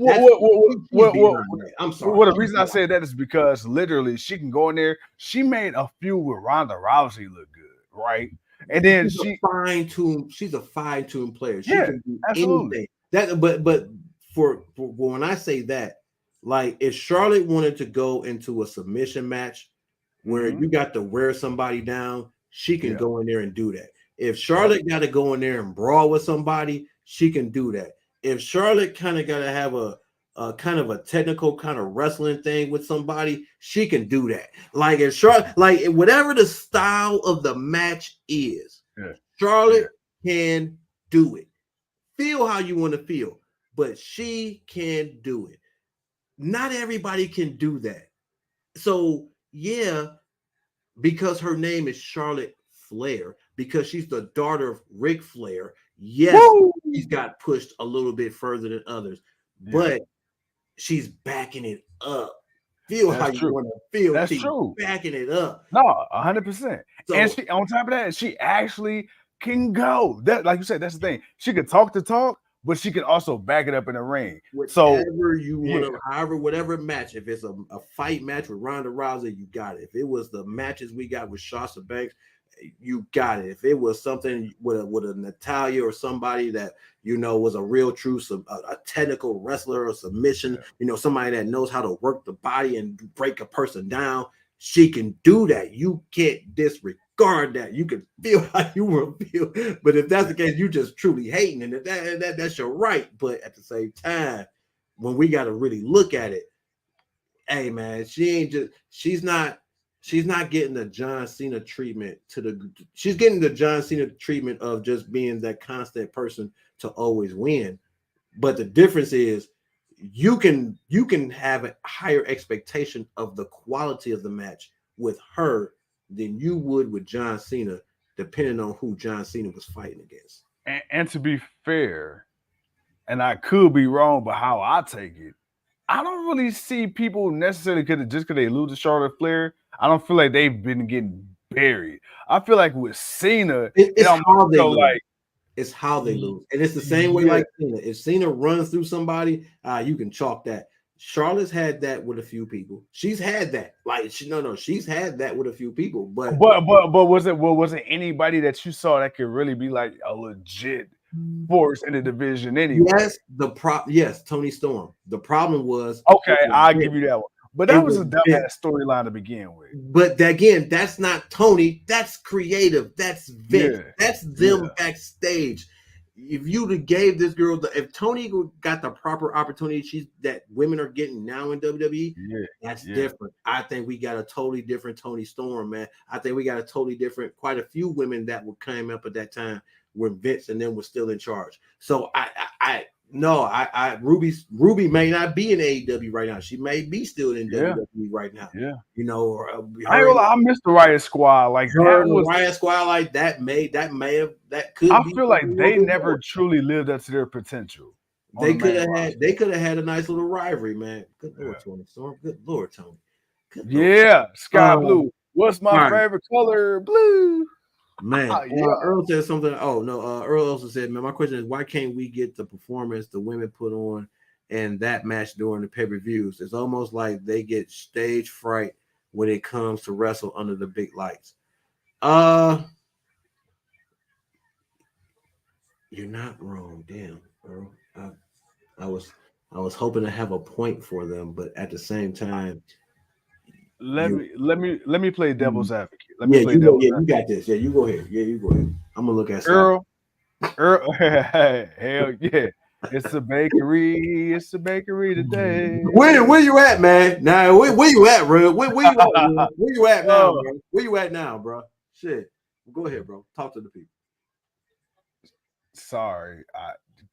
[SPEAKER 2] I'm sorry.
[SPEAKER 1] Well, the reason I say that is because literally she can go in there. She made a feud with Ronda Rousey look good, right? And then she's a fine-tuned player. She can do anything. But for when I say that, like if Charlotte wanted to go into a submission match where you got to wear somebody down, she can go in there and do that. If Charlotte got to go in there and brawl with somebody, she can do that. If Charlotte kind of got to have a kind of a technical kind of wrestling thing with somebody, she can do that. Like if Charlotte, like whatever the style of the match is, Charlotte can do it. Feel how you want to feel, but she can do it. Not everybody can do that. So because her name is Charlotte Flair, because she's the daughter of Ric Flair, she's got pushed a little bit further than others, but she's backing it up. Feel how you want to feel. That's
[SPEAKER 2] she's
[SPEAKER 1] true.
[SPEAKER 2] Backing it up.
[SPEAKER 1] No, 100%. And she, on top of that, she actually can go. That, like you said, that's the thing. She can talk the talk, but she can also back it up in the ring.
[SPEAKER 2] Whatever you want to, whatever match. If it's a fight match with Ronda Rousey, you got it. If it was the matches we got with Sasha Banks, you got it. If it was something with a Natalia or somebody that was a real true a technical wrestler or submission, somebody that knows how to work the body and break a person down, she can do that. You can't disregard that. You can feel how you will feel. But if that's the case, you just truly hating, and that's your right. But at the same time, when we got to really look at it, hey man, she's not getting the John Cena treatment she's getting the John Cena treatment of just being that constant person to always win. But the difference is you can have a higher expectation of the quality of the match with her than you would with John Cena, depending on who John Cena was fighting against.
[SPEAKER 1] And to be fair, and I could be wrong, but how I take it, I don't really see people necessarily just because they lose to Charlotte Flair. I don't feel like they've been getting buried. I feel like with Cena,
[SPEAKER 2] it's how they lose. And it's the same way like Cena. If Cena runs through somebody, you can chalk that. Charlotte's had that with a few people. She's had that. She's had that with a few people. But
[SPEAKER 1] was it anybody that you saw that could really be like a legit force in the division anyway?
[SPEAKER 2] Yes, Tony Storm. The problem was
[SPEAKER 1] I'll give you that one. But that was a dumbass storyline to begin with.
[SPEAKER 2] But again, that's not Tony. That's creative. That's Vince. That's them backstage. If you'd have gave this girl if Tony got the proper opportunity that women are getting now in WWE, that's different. I think we got a totally different Tony Storm, man. I think we got a totally different, quite a few women that would come up at that time when Vince and them was still in charge. So No, Ruby may not be in AEW right now. She may be still in WWE right now.
[SPEAKER 1] Yeah,
[SPEAKER 2] you know, or
[SPEAKER 1] I missed the Riot Squad. Like
[SPEAKER 2] her and the Riot Squad, like that could.
[SPEAKER 1] I feel like they never truly lived up to their potential.
[SPEAKER 2] They could have had a nice little rivalry, man. Good Lord, Tony Storm. Good Lord, Tony.
[SPEAKER 1] Yeah, sky blue. What's my favorite color? Blue.
[SPEAKER 2] Man, Earl said something. Oh no, Earl also said, man, my question is, why can't we get the performance the women put on in that match during the pay-per-views? It's almost like they get stage fright when it comes to wrestle under the big lights. You're not wrong, damn, Earl. I was hoping to have a point for them, but at the same time,
[SPEAKER 1] let me play devil's advocate.
[SPEAKER 2] You got this. Yeah, you go ahead. I'm gonna look at
[SPEAKER 1] Earl. Hell yeah. It's a bakery. It's a bakery today.
[SPEAKER 2] Where you at, man? Now where you at, bro? Where you at? Bro? Where you at now, bro? Where you at now, bro? Shit. Go ahead, bro. Talk to the people.
[SPEAKER 1] Sorry,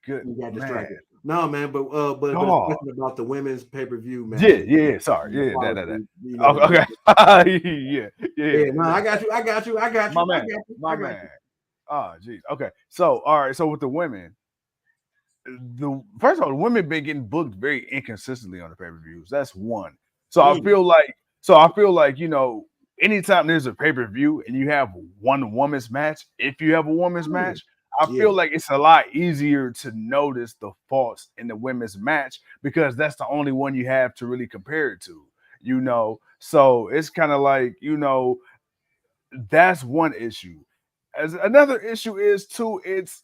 [SPEAKER 2] you got distracted. No, man, but it's question about the women's pay-per-view, man.
[SPEAKER 1] Yeah. Sorry, that. Okay. yeah.
[SPEAKER 2] No, I got you.
[SPEAKER 1] My man. Oh, geez. Okay. So, all right. So with the women, first of all, the women been getting booked very inconsistently on the pay-per-views. That's one. So I feel like, you know, anytime there's a pay-per-view and you have one women's match, if you have a women's match, I feel like it's a lot easier to notice the faults in the women's match because that's the only one you have to really compare it to, you know. So it's kind of like, you know, that's one issue. As another issue is too, it's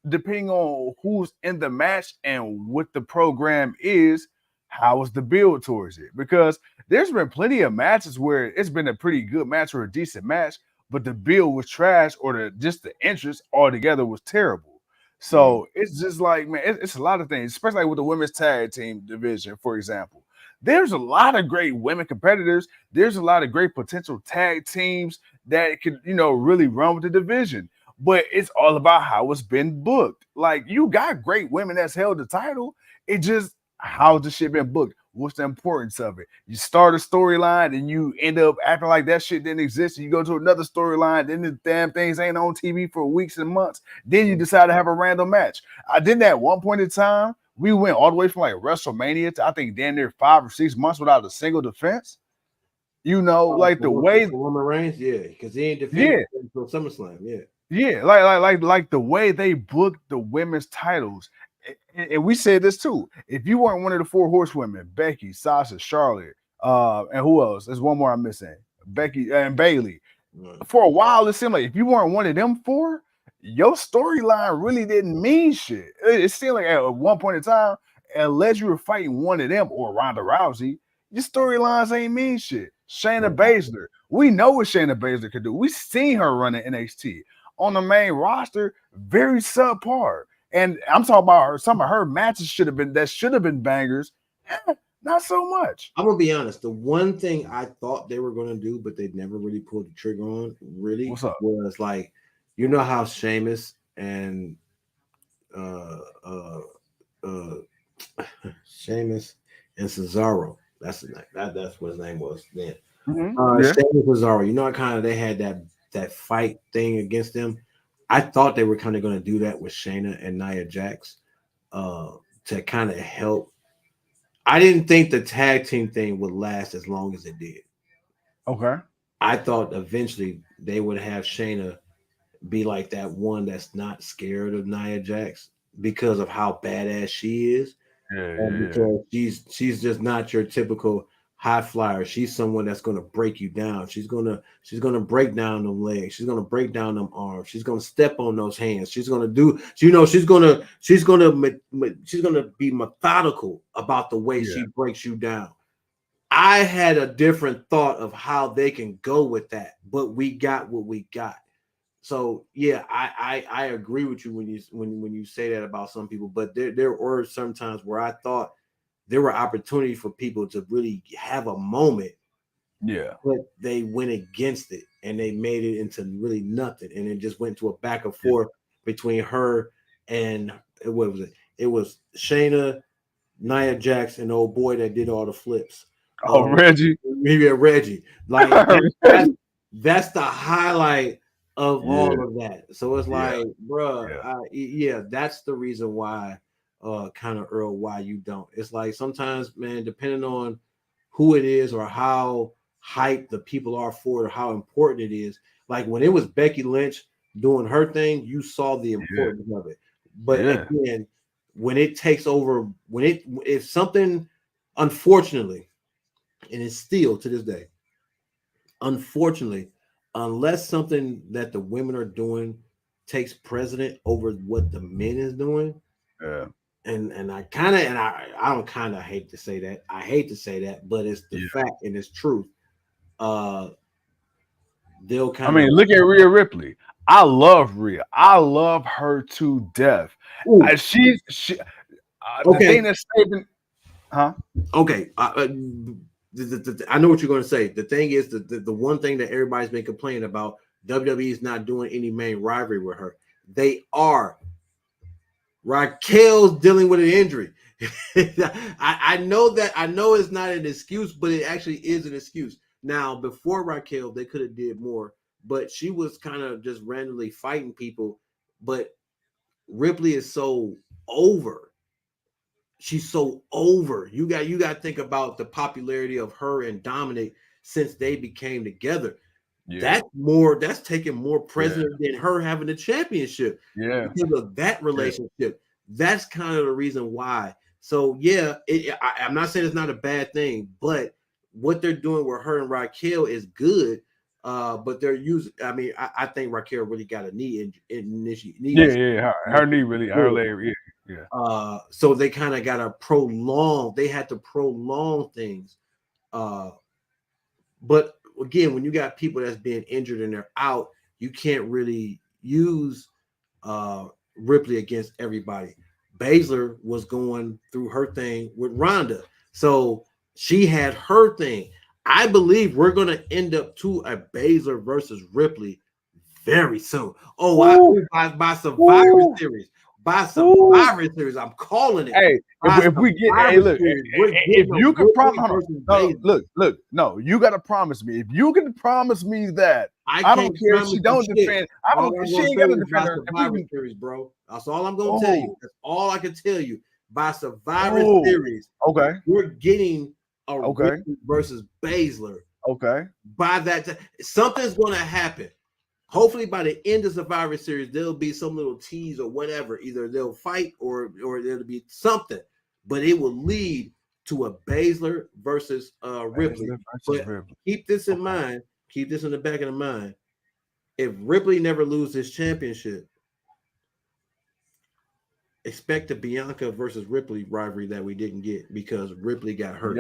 [SPEAKER 1] depending on who's in the match and what the program is, how is the build towards it? Because there's been plenty of matches where it's been a pretty good match or a decent match, but the build was trash or just the interest altogether was terrible. So it's just like, man, it's a lot of things, especially like with the women's tag team division, for example. There's a lot of great women competitors. There's a lot of great potential tag teams that could, you know, really run with the division. But it's all about how it's been booked. Like, you got great women that's held the title. It just, how's the shit been booked? What's the importance of it? You start a storyline and you end up acting like that shit didn't exist. And you go to another storyline, then the damn things ain't on TV for weeks and months. Then you decide to have a random match. I did that at one point in time. We went all the way from like WrestleMania to I think damn near 5 or 6 months without a single defense. You know, like the way
[SPEAKER 2] Roman Reigns, because he ain't defended until SummerSlam,
[SPEAKER 1] like the way they booked the women's titles. And we said this too. If you weren't one of the 4 horsewomen, Becky, Sasha, Charlotte, and who else? There's one more I'm missing. Becky and Bailey. For a while, it seemed like if you weren't one of them 4, your storyline really didn't mean shit. It seemed like at one point in time, unless you were fighting one of them or Ronda Rousey, your storylines ain't mean shit. Shayna Baszler. We know what Shayna Baszler could do. We seen her running NXT. On the main roster, very subpar. And I'm talking about some of her matches should have been bangers. Not so much.
[SPEAKER 2] I'm gonna be honest. The one thing I thought they were gonna do, but they never really pulled the trigger on, really, was like, you know how Sheamus and Sheamus and Cesaro. That's what his name was then. Sheamus and Cesaro. You know, kind of they had that fight thing against them. I thought they were kind of going to do that with Shayna and Nia Jax to kind of help. I didn't think the tag team thing would last as long as it did.
[SPEAKER 1] Okay.
[SPEAKER 2] I thought eventually they would have Shayna be like that one that's not scared of Nia Jax because of how badass she is. Because she's just not your typical high flyer. She's someone that's going to break you down. She's going to break down them legs. She's going to break down them arms. She's going to step on those hands. She's going to do, you know, she's going to be methodical about the way she breaks you down. I had a different thought of how they can go with that, but we got what we got. So yeah, I agree with you when you say that about some people, but there were some times where I thought there were opportunities for people to really have a moment.
[SPEAKER 1] Yeah.
[SPEAKER 2] But they went against it and they made it into really nothing. And it just went to a back and forth between her and what was it? It was Shayna, Nia Jax, and old boy that did all the flips.
[SPEAKER 1] Oh, Reggie.
[SPEAKER 2] Maybe Reggie. Like that's the highlight of all of that. So it's like, bruh, that's the reason why kind of Earl, why you don't. It's like sometimes, man, depending on who it is or how hyped the people are for it or how important it is. Like when it was Becky Lynch doing her thing, you saw the importance of it. But again, when it takes over, if something, unfortunately, and it's still to this day, unfortunately, unless something that the women are doing takes precedent over what the men is doing, and I kind of, and I don't kind of hate to say that. I hate to say that, but it's the fact and it's truth. They'll kind of.
[SPEAKER 1] I mean, look at Rhea Ripley. I love Rhea. I love her to death. She the thing that's saving, huh?
[SPEAKER 2] Okay. I know what you're going to say. The thing is, the one thing that everybody's been complaining about, WWE is not doing any main rivalry with her. They are. Raquel's dealing with an injury. I know that. I know it's not an excuse, but it actually is an excuse. Now, before Raquel, they could have did more, but she was kind of just randomly fighting people. But Ripley is so over. She's so over. You got to think about the popularity of her and Dominic since they became together. That's taking more precedent than her having the championship. Because of that relationship. That's kind of the reason why. So I'm not saying it's not a bad thing, but what they're doing with her and Raquel is good. But they're using. I mean, I think Raquel really got a knee initially.
[SPEAKER 1] Her knee really, her leg.
[SPEAKER 2] So they kind of got to prolong. They had to prolong things. But again, when you got people that's being injured and they're out, you can't really use Ripley against everybody. Baszler was going through her thing with Ronda, so she had her thing. I believe we're going to end up to a Baszler versus Ripley very soon. By Survivor Series. By Survivor Series, I'm calling it.
[SPEAKER 1] Hey, if we get, look, if you can promise, no, you got to promise me. If you can promise me that, I don't care if she don't defend. I don't. She ain't got to defend her.
[SPEAKER 2] Survivor Series, bro. That's all I'm gonna tell you. That's all I can tell you. By Survivor Series, we're getting a Ripley versus Baszler. By that time, something's gonna happen. Hopefully, by the end of Survivor Series, there'll be some little tease or whatever. Either they'll fight or there'll be something, but it will lead to a Baszler versus Ripley. Keep this in mind. Keep this in the back of the mind. If Ripley never loses his championship, expect a Bianca versus Ripley rivalry that we didn't get because Ripley got hurt.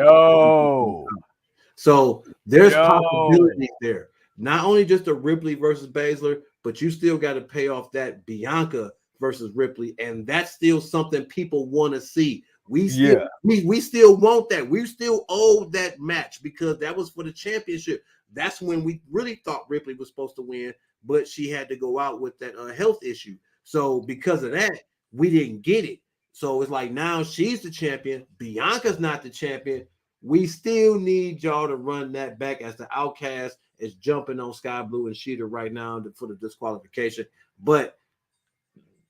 [SPEAKER 2] So there's possibilities there. Not only just a Ripley versus Baszler, but you still got to pay off that Bianca versus Ripley, and that's still something people want to see. We still want that. We still owe that match because that was for the championship. That's when we really thought Ripley was supposed to win, but she had to go out with that health issue. So because of that, we didn't get it. So it's like now she's the champion. Bianca's not the champion. We still need y'all to run that back as the Outcast is jumping on Sky Blue and Sheeta right now for the disqualification. But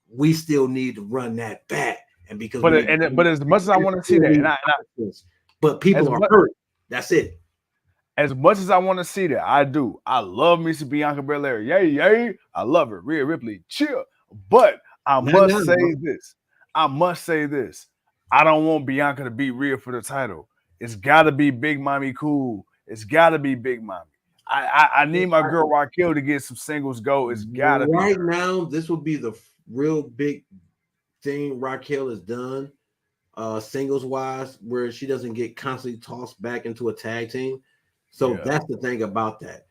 [SPEAKER 2] we still need to run that back. And because
[SPEAKER 1] but as much as I want to see that,
[SPEAKER 2] but people are hurt. That's it.
[SPEAKER 1] As much as I want to see that, I do. I love me some Bianca Belair. Yay. I love her. Rhea Ripley, chill. But I must say this. I don't want Bianca to beat Rhea for the title. It's got to be Big Mommy Cool. It's got to be Big Mommy. I need my girl Raquel to get some singles go. It's got to be.
[SPEAKER 2] Right now, this will be the real big thing Raquel has done singles-wise where she doesn't get constantly tossed back into a tag team. So that's the thing about that.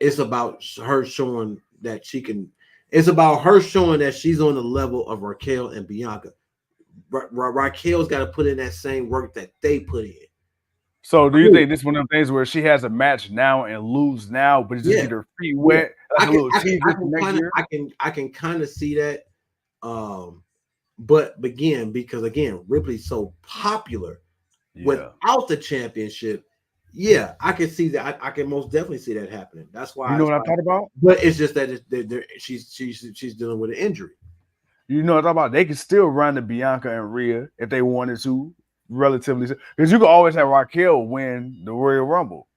[SPEAKER 2] It's about her showing that she can. It's about her showing that she's on the level of Raquel and Bianca. Raquel's got to put in that same work that they put in.
[SPEAKER 1] So do you think this is one of the things where she has a match now and lose now, but just get her feet wet?
[SPEAKER 2] I can kind of see that. But again, because again, Ripley's so popular without the championship, yeah, I can see that. I can most definitely see that happening. That's why
[SPEAKER 1] you know what I thought about.
[SPEAKER 2] But it's just that she's dealing with an injury.
[SPEAKER 1] You know what I'm talking about? They could still run the Bianca and Rhea if they wanted to, relatively, because you could always have Raquel win the Royal Rumble.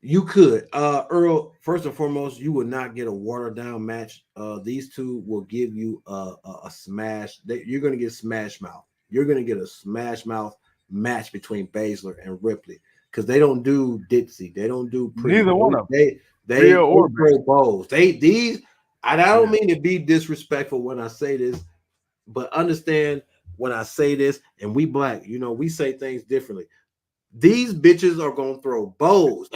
[SPEAKER 2] You could, Earl. First and foremost, you would not get a watered down match. These two will give you a smash. You're going to get smash mouth. You're going to get a smash mouth match between Baszler and Ripley because they don't do ditzy. They don't do
[SPEAKER 1] neither one of
[SPEAKER 2] them. They throw bows. I don't mean to be disrespectful when I say this, but understand when I say this, and we black, you know, we say things differently. These bitches are gonna throw bows,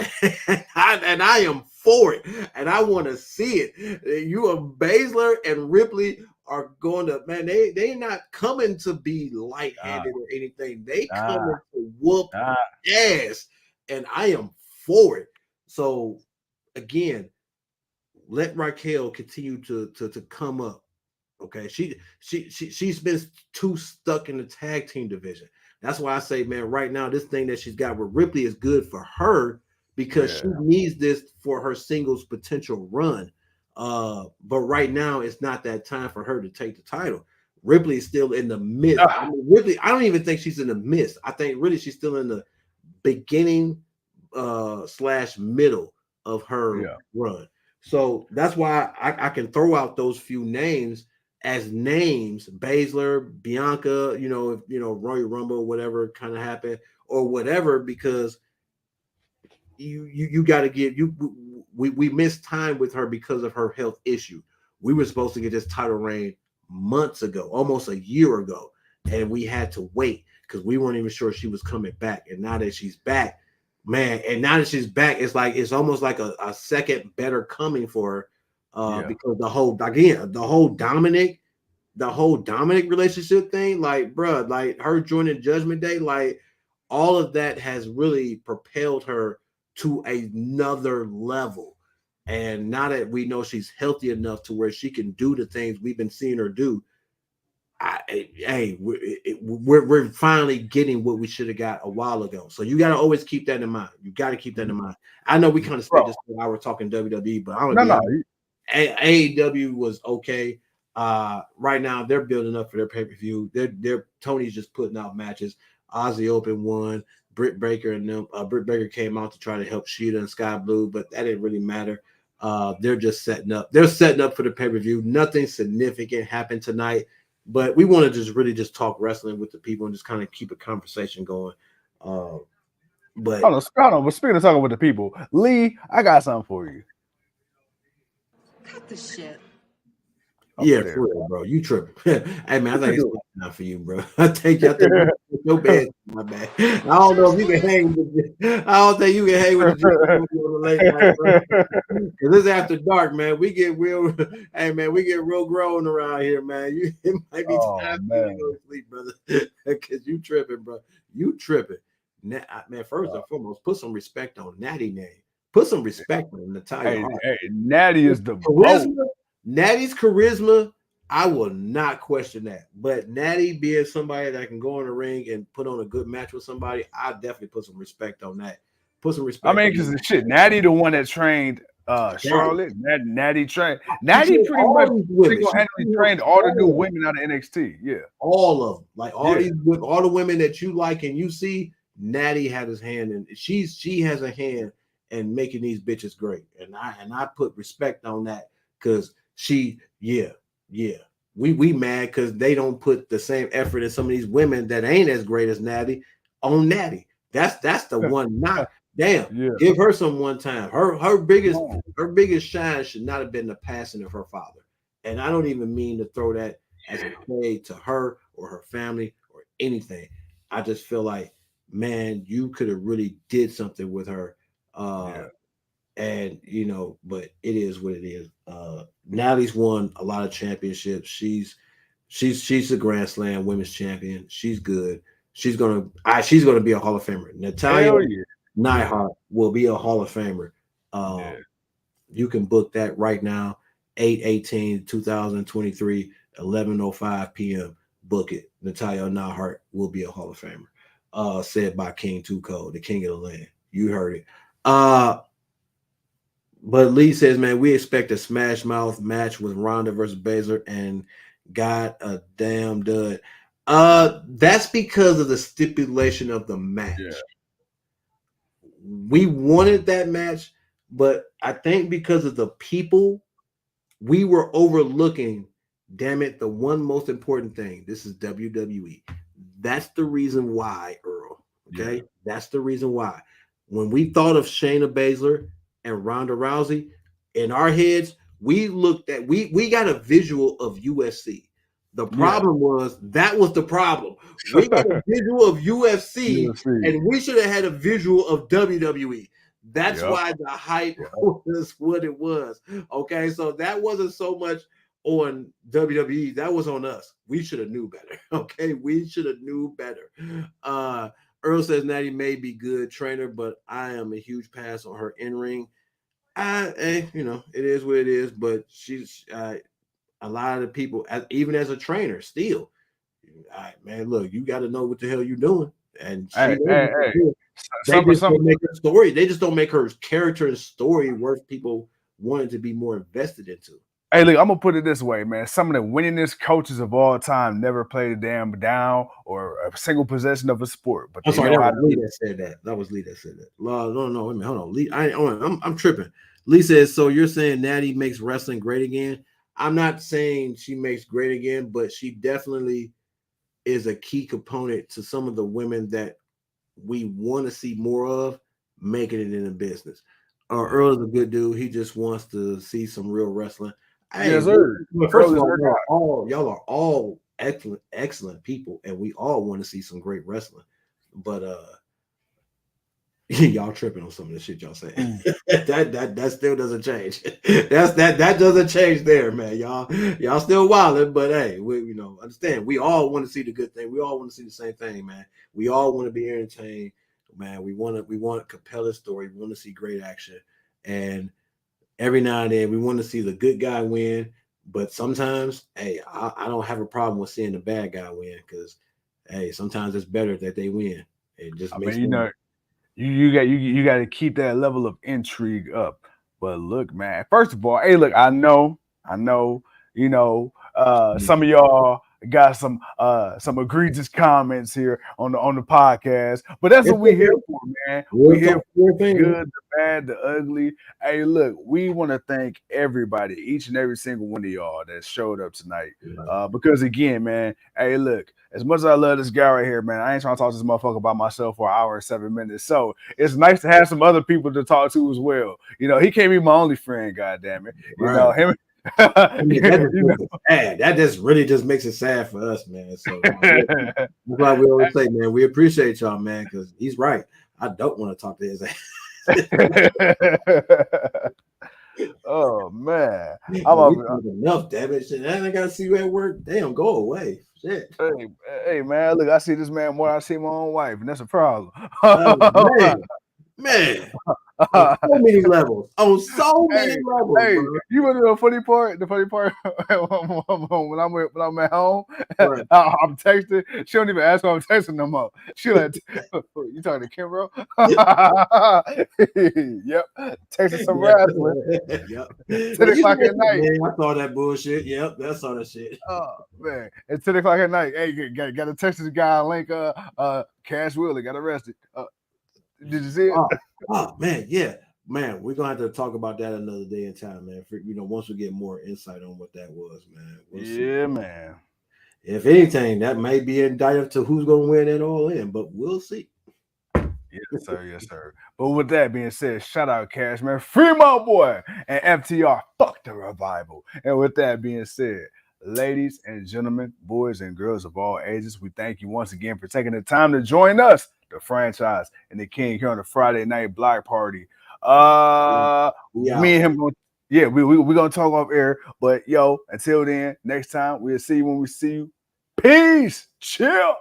[SPEAKER 2] and I am for it, and I want to see it. You are Baszler and Ripley are going to, man. They not coming to be lightheaded or anything. They coming to whoop ass, and I am for it. So again, let Raquel continue to come up. Okay, she's been too stuck in the tag team division. That's why I say, man, right now, this thing that she's got with Ripley is good for her because she needs this for her singles potential run. But right now, it's not that time for her to take the title. Ripley is still in the midst. I mean, Ripley, I don't even think she's in the midst. I think really she's still in the beginning / middle of her run. So that's why I can throw out those few names as names, Baszler, Bianca, you know, if you know Royal Rumble, whatever kind of happened, or whatever, because you got to give we missed time with her because of her health issue. We were supposed to get this title reign months ago, almost a year ago, and we had to wait because we weren't even sure she was coming back. And now that she's back, man, and now that she's back, it's almost like a second better coming for her. Because the whole Dominic relationship thing, like, bro, like her joining Judgment Day, like all of that has really propelled her to another level. And now that we know she's healthy enough to where she can do the things we've been seeing her do, we're finally getting what we should have got a while ago. So you got to always keep that in mind. You got to keep that in mind. I know we kind of spent this whole hour talking WWE, but I don't AEW was okay. Right now they're building up for their pay-per-view. They're Tony's just putting out matches. Aussie Open won. Britt Baker and them. Britt Baker came out to try to help Sheeta and Sky Blue, but that didn't really matter. They're just setting up. They're setting up for the pay-per-view. Nothing significant happened tonight, but we want to just talk wrestling with the people and just kind of keep a conversation going. But
[SPEAKER 1] hold on. But speaking of talking with the people, Lee, I got something for you.
[SPEAKER 3] Cut the shit.
[SPEAKER 2] Yeah, for real, bro. You tripping. Hey, man, I think it's not for you, bro. I think no bad. My bad. I don't know if you can hang with the, I don't think you can hang with the because it's after dark, man. We get real, hey, man, we get real grown around here, man. It might be time for you to go to sleep, brother, because you tripping, bro. You tripping. Man, first and foremost, put some respect on Natty name. Put some respect on Natalya.
[SPEAKER 1] Hey, Natty is the
[SPEAKER 2] charisma. Natty's charisma, I will not question that. But Natty being somebody that can go in the ring and put on a good match with somebody, I definitely put some respect on that. Put some respect.
[SPEAKER 1] I mean, because the shit, Natty the one that trained Charlotte. Natty pretty much single-handedly trained all the new women out of NXT. Yeah,
[SPEAKER 2] all of them, like all the women that you like and you see. Natty had his hand in. She has a hand in making these bitches great, and I put respect on that because. We mad because they don't put the same effort as some of these women that ain't as great as Natty on Natty. That's the one. Not damn. Give her some one time. Her biggest shine should not have been the passing of her father. And I don't even mean to throw that as a play to her or her family or anything. I just feel like, man, you could have really did something with her. And you know, but it is what it is. Natalie's won a lot of championships. She's a Grand Slam women's champion. She's good. She's gonna be a Hall of Famer. Natalya Neidhart will be a Hall of Famer. You can book that right now. 8/18/2023. 11:05 p.m. Book it. Natalia Nahart will be a Hall of Famer. Said by King Too Cold, the king of the land. You heard it. But Lee says, man, we expect a smash mouth match with Ronda versus Baszler and got a damn dud. That's because of the stipulation of the match. Yeah. We wanted that match, but I think because of the people, we were overlooking, damn it, the one most important thing. This is WWE. That's the reason why, Earl. Okay? Yeah. That's the reason why. When we thought of Shayna Baszler and Ronda Rousey, in our heads, we looked at, we got a visual of UFC. The problem was, that was the problem. We got a visual of UFC, and we should have had a visual of WWE. That's why the hype was what it was. Okay, so that wasn't so much on WWE. That was on us. We should have knew better. Okay, we should have knew better. Earl says Natty may be good trainer, but I am a huge pass on her in-ring. You know, it is what it is, but she's a lot of the people, even as a trainer, still, all right, man, look, you got to know what the hell you're doing. And they just don't make her story. They just don't make her character and story worth people wanting to be more invested into.
[SPEAKER 1] Hey, look, I'm gonna put it this way, man. Some of the winningest coaches of all time never played a damn down or a single possession of a sport. But
[SPEAKER 2] I'm sorry, that was Lee that said that. That was Lee that said that. No, wait a minute, hold on. Lee, I'm tripping. Lee says, so you're saying Natty makes wrestling great again? I'm not saying she makes great again, but she definitely is a key component to some of the women that we want to see more of making it in the business. Earl is a good dude. He just wants to see some real wrestling.
[SPEAKER 1] Yes, sir.
[SPEAKER 2] First of all, y'all are all excellent people, and we all want to see some great wrestling. But y'all tripping on some of the shit y'all saying. that still doesn't change. that doesn't change there, man. Y'all still wilding, but hey, we understand. We all want to see the good thing. We all want to see the same thing, man. We all want to be entertained, man. We want a compelling story. We want to see great action, and every now and then we want to see the good guy win. But sometimes, hey, I don't have a problem with seeing the bad guy win, because hey, sometimes it's better that they win. It just makes
[SPEAKER 1] You got to keep that level of intrigue up. But look, man, first of all, hey, look, I know, some of y'all got some egregious comments here on the podcast, but that's what we're here for, man. We're here for the good, the bad, the ugly. Hey, look, we want to thank everybody, each and every single one of y'all that showed up tonight. Because again, man, hey, look, as much as I love this guy right here, man, I ain't trying to talk to this motherfucker by myself for an hour and 7 minutes. So it's nice to have some other people to talk to as well. You know, he can't be my only friend, goddamn it. You know him.
[SPEAKER 2] That just really just makes it sad for us, man. So that's why we always say, man, we appreciate y'all, man, because he's right. I don't want to talk to his ass.
[SPEAKER 1] Oh man,
[SPEAKER 2] enough, damn it! Shit, I gotta see you at work. Damn, go away. Shit.
[SPEAKER 1] Hey, man, look, I see this man more than I see my own wife, and that's a problem.
[SPEAKER 2] Man. On so many levels. On so many levels.
[SPEAKER 1] Hey, bro. You want to know the funny part? The funny part when I'm at home, right. I'm texting. She don't even ask why I'm texting no more. She like, you talking to Kim, bro? Yep. Texting some wrestling.
[SPEAKER 2] Yep.
[SPEAKER 1] 10 o'clock at night.
[SPEAKER 2] Man, I saw that bullshit. Yep, that's all that shit.
[SPEAKER 1] Oh man, at 10 o'clock at night. Hey, got to text this guy link. Cash Willie got arrested. Did you see it?
[SPEAKER 2] Oh man, yeah, man. We're gonna have to talk about that another day in time, man. For, once we get more insight on what that was, man. We'll see.
[SPEAKER 1] Man.
[SPEAKER 2] If anything, that may be indicative to who's gonna win it all in, but we'll see.
[SPEAKER 1] Yes, sir. Yes, sir. But with that being said, shout out Cash, man. Free my boy and FTR. Fuck the revival. And with that being said, ladies and gentlemen, boys and girls of all ages, we thank you once again for taking the time to join us, the franchise and the king, here on the Friday night block party. Me and him, we're gonna talk off air. But yo, until then, next time we'll see you when we see you. Peace. Chill.